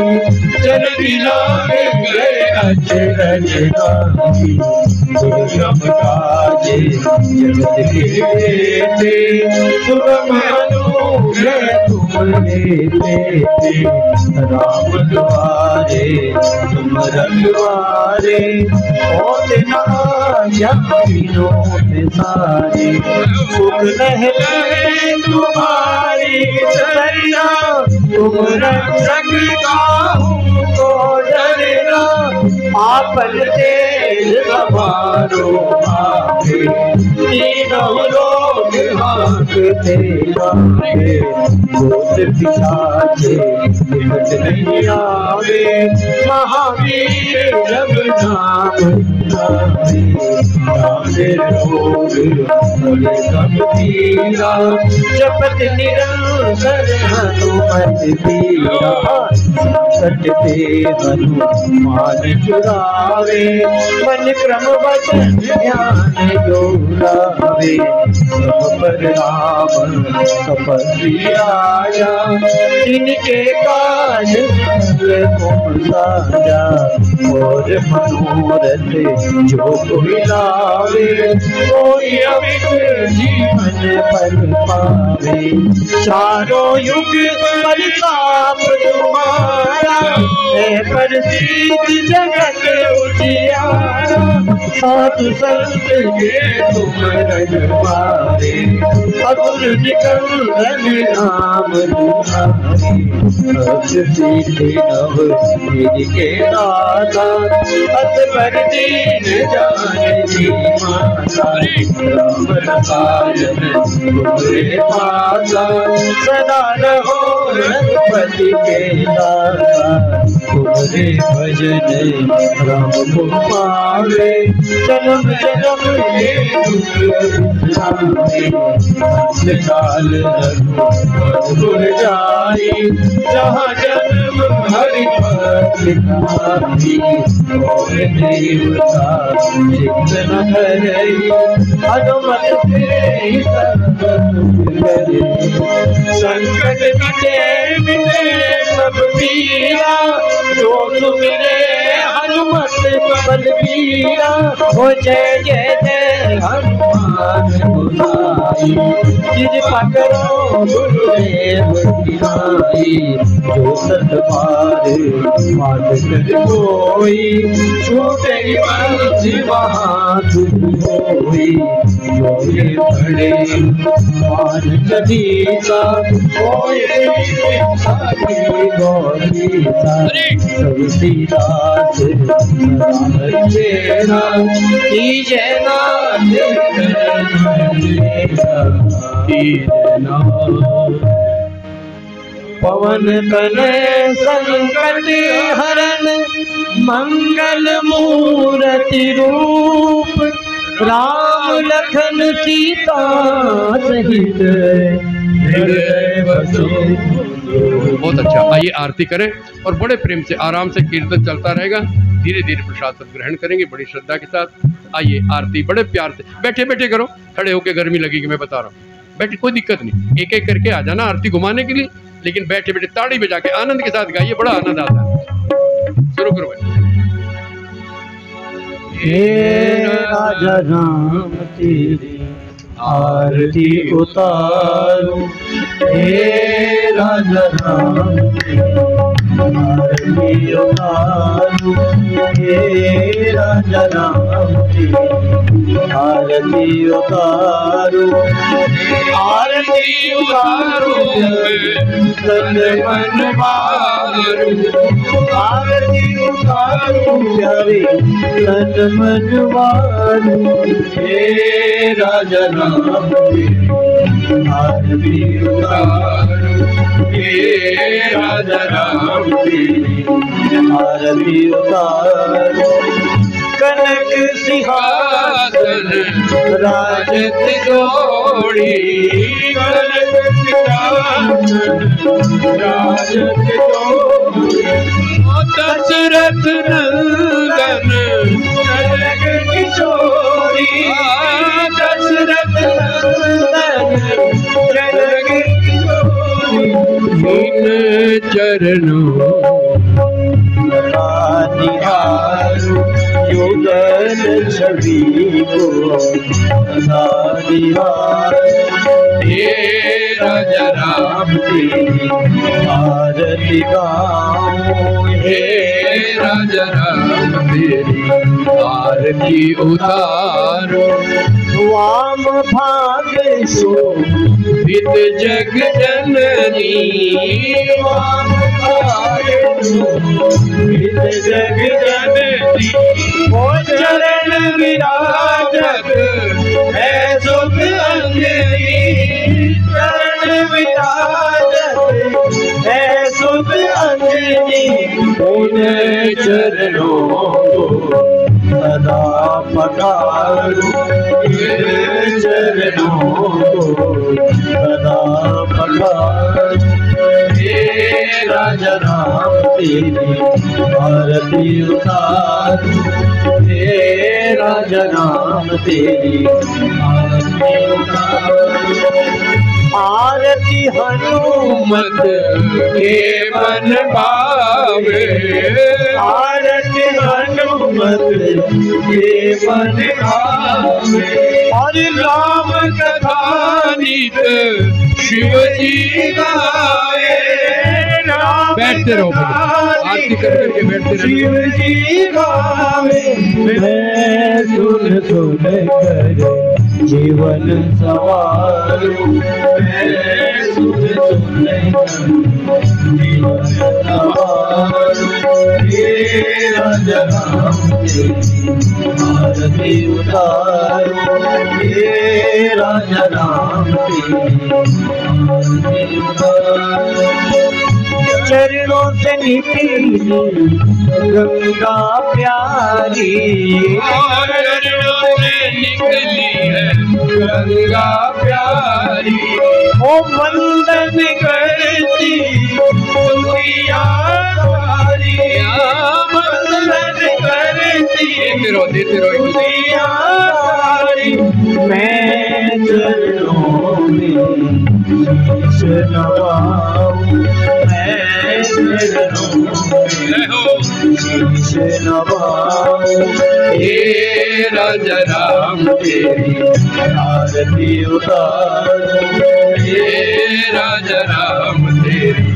जन बिलाए गए अचरज गाही। दुर्गम काजे जगत के जेते, सुगम अनुग्रह तुम लेते राम द्वारे तुम रखवारे होते ना विनोद सारे सुख लहले तुम्हारी चरना तुम रक्षक काहू को डरना आपन तेज हमारो आवे तीनों लोग हाँकते आवे भूत पिशाचे निकट नहीं आवे महावीर जब नाम आवे नामे रोग बड़े गंभीरा जपत निरंतर हनुमत पीरा संकट ते हनुमान छुड़ावे मन क्रम वचन ध्यान जो लावे सब पर राम तपस्वी आया इनके काज तुम साजा और मनोरथ जो कोई लावे कोई अमित जीवन पर पावे चारों युग परिताप तुम्हारा है प्रसिद्ध जगत उजियारा साधु संत के तुम रखवारे असुर निकंदन नाम तुम्हारे भक्त सीधे नव के दाता असबर दीन जानकी माता राम रसायन तुम्हारे पासा सदा रहो रघुपति के दाता तुम्हारे भजन राम को पावे जन्म जन्म के काल रघुवर जाई जहाँ जन्म हरि और देवता चिंतन करे हनुमत से संकट मिटे मिटे सब पीरा जो सुमिरे हनुमत बलबीरा हो जय जय जय हनुमान गोसाई कृपा करो गुरुदेव की जो सत पार मात कर कोई छूटे बंसी हाथ होई जो ये बड़े मान कदीसा कोई साथी गौरीसा सब सीदास राम तेरा कीजे नाथ पवन तनय संकट हरन मंगल मूर्ति रूप राम लखन सीता सहित बहुत अच्छा। आइए आरती करें और बड़े प्रेम से आराम से कीर्तन चलता रहेगा, धीरे धीरे प्रसाद ग्रहण करेंगे बड़ी श्रद्धा के साथ। आइए आरती बड़े प्यार से, बैठे बैठे करो, खड़े होके गर्मी लगेगी मैं बता रहा हूँ, बैठे कोई दिक्कत नहीं, एक एक करके आ जाना आरती घुमाने के लिए, लेकिन बैठे बैठे ताड़ी बजा के आनंद के साथ गाइए, बड़ा आनंद आता है। शुरू करो भाई। हे राजा राम तेरी आरती उतारूं, हे राजा राम आरती उतारूं, हे राजा राम आरती उतारूं, आरती उतारूं तन मन मारूं, आरती उतारूं प्यारे तन मन मारूं, हे राजा आरती उतारूं, हे राजा राम आरती उतारूं, कनक सिंहासन राजत जोड़ी, कनक सिंहासन राजत जोड़ी, दशरथ नंदन कनक किशोरी, दशरथ नंदन कनक किशोरी, इन चरणों निहारूं युगल छवि को निहारूं, हे राजा राम तेरी आरती गाऊं। हे राजा राम तेरी आरती उतारो। वाम भाग शोभित जग जननी, वाम भाग शोभित जग जननी, वो चरण विराजत है शुभ अंजनी। चरण विराजत है शुभ अंजनी, उन चरणों को सदा पखारूं। चरणों को सदा पखारूं। हे राजा राम तेरी आरती उतारूं। हे राजा राम तेरी आरती उतारूं। आरती हनुमत के मन भावे, आरती हनुमत के मन भावे। और राम कथा नित शिव जी गावे। बैठते रहो, आरती कर करके बैठते रहो। शिव जी गावे। मैं सुन सुन कर जीवन सवारूं। मैं सुन सुन कर जीवन सवारूं। हे राजा राम तेरी आरती उतारूं। हे राजा राम तेरी आरती उतारूं। चरणों से निकली गंगा प्यारी, चरणों से निकली है गंगा प्यारी। ओ वंदन करती दुनिया सारी, वंदन करती देते रहो दुनिया सारी। मैं चरणों में शीश नवाऊं। मैं चरणों में शीश नवाऊं। हे राजा राम तेरी आरती उतारूं। हे राजा राम तेरी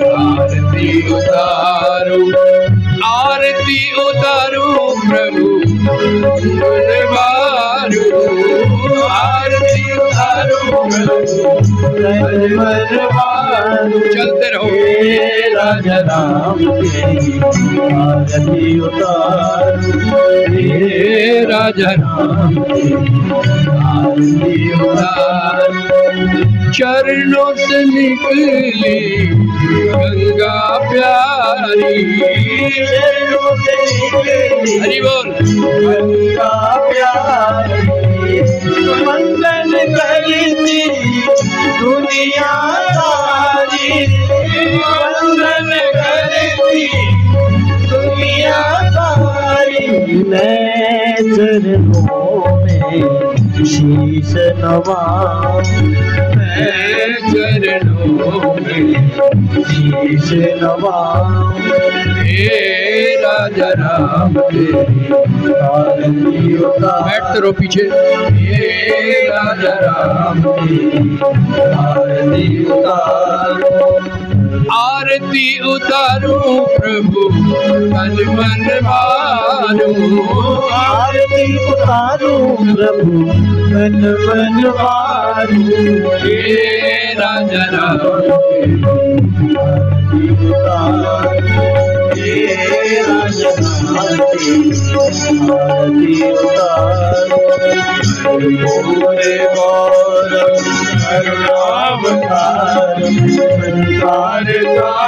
आरती उतारो। आरती उतारो प्रभु बनवारो। आरती उतारो प्रभु बनवारो। चलते रहो। हे राजा राम तेरी आरती उतारो। हे राजा राम तेरी आरती उतारो। चरणों से निकली गंगा प्यारी, चरणों से निकली हरि बोल गंगा प्यारी। वंदन करती दुनिया सारी, वंदन करती दुनिया सारी। मैं चरणों में शीश नवाऊं। मैं चरणों में शीश नवाऊं। हे राजा राम तेरी आरती उतारूं। बैठते रहो पीछे। हे राजा राम तेरी आरती उतारूं। आरती उतारो प्रभु मन मारो। आरती उतारूं प्रभु मन मारूं। हे राजा राम आरती उतारूं। हे राजा राम आरती उतारूं। पूरे गौरव करुणावतार संसार का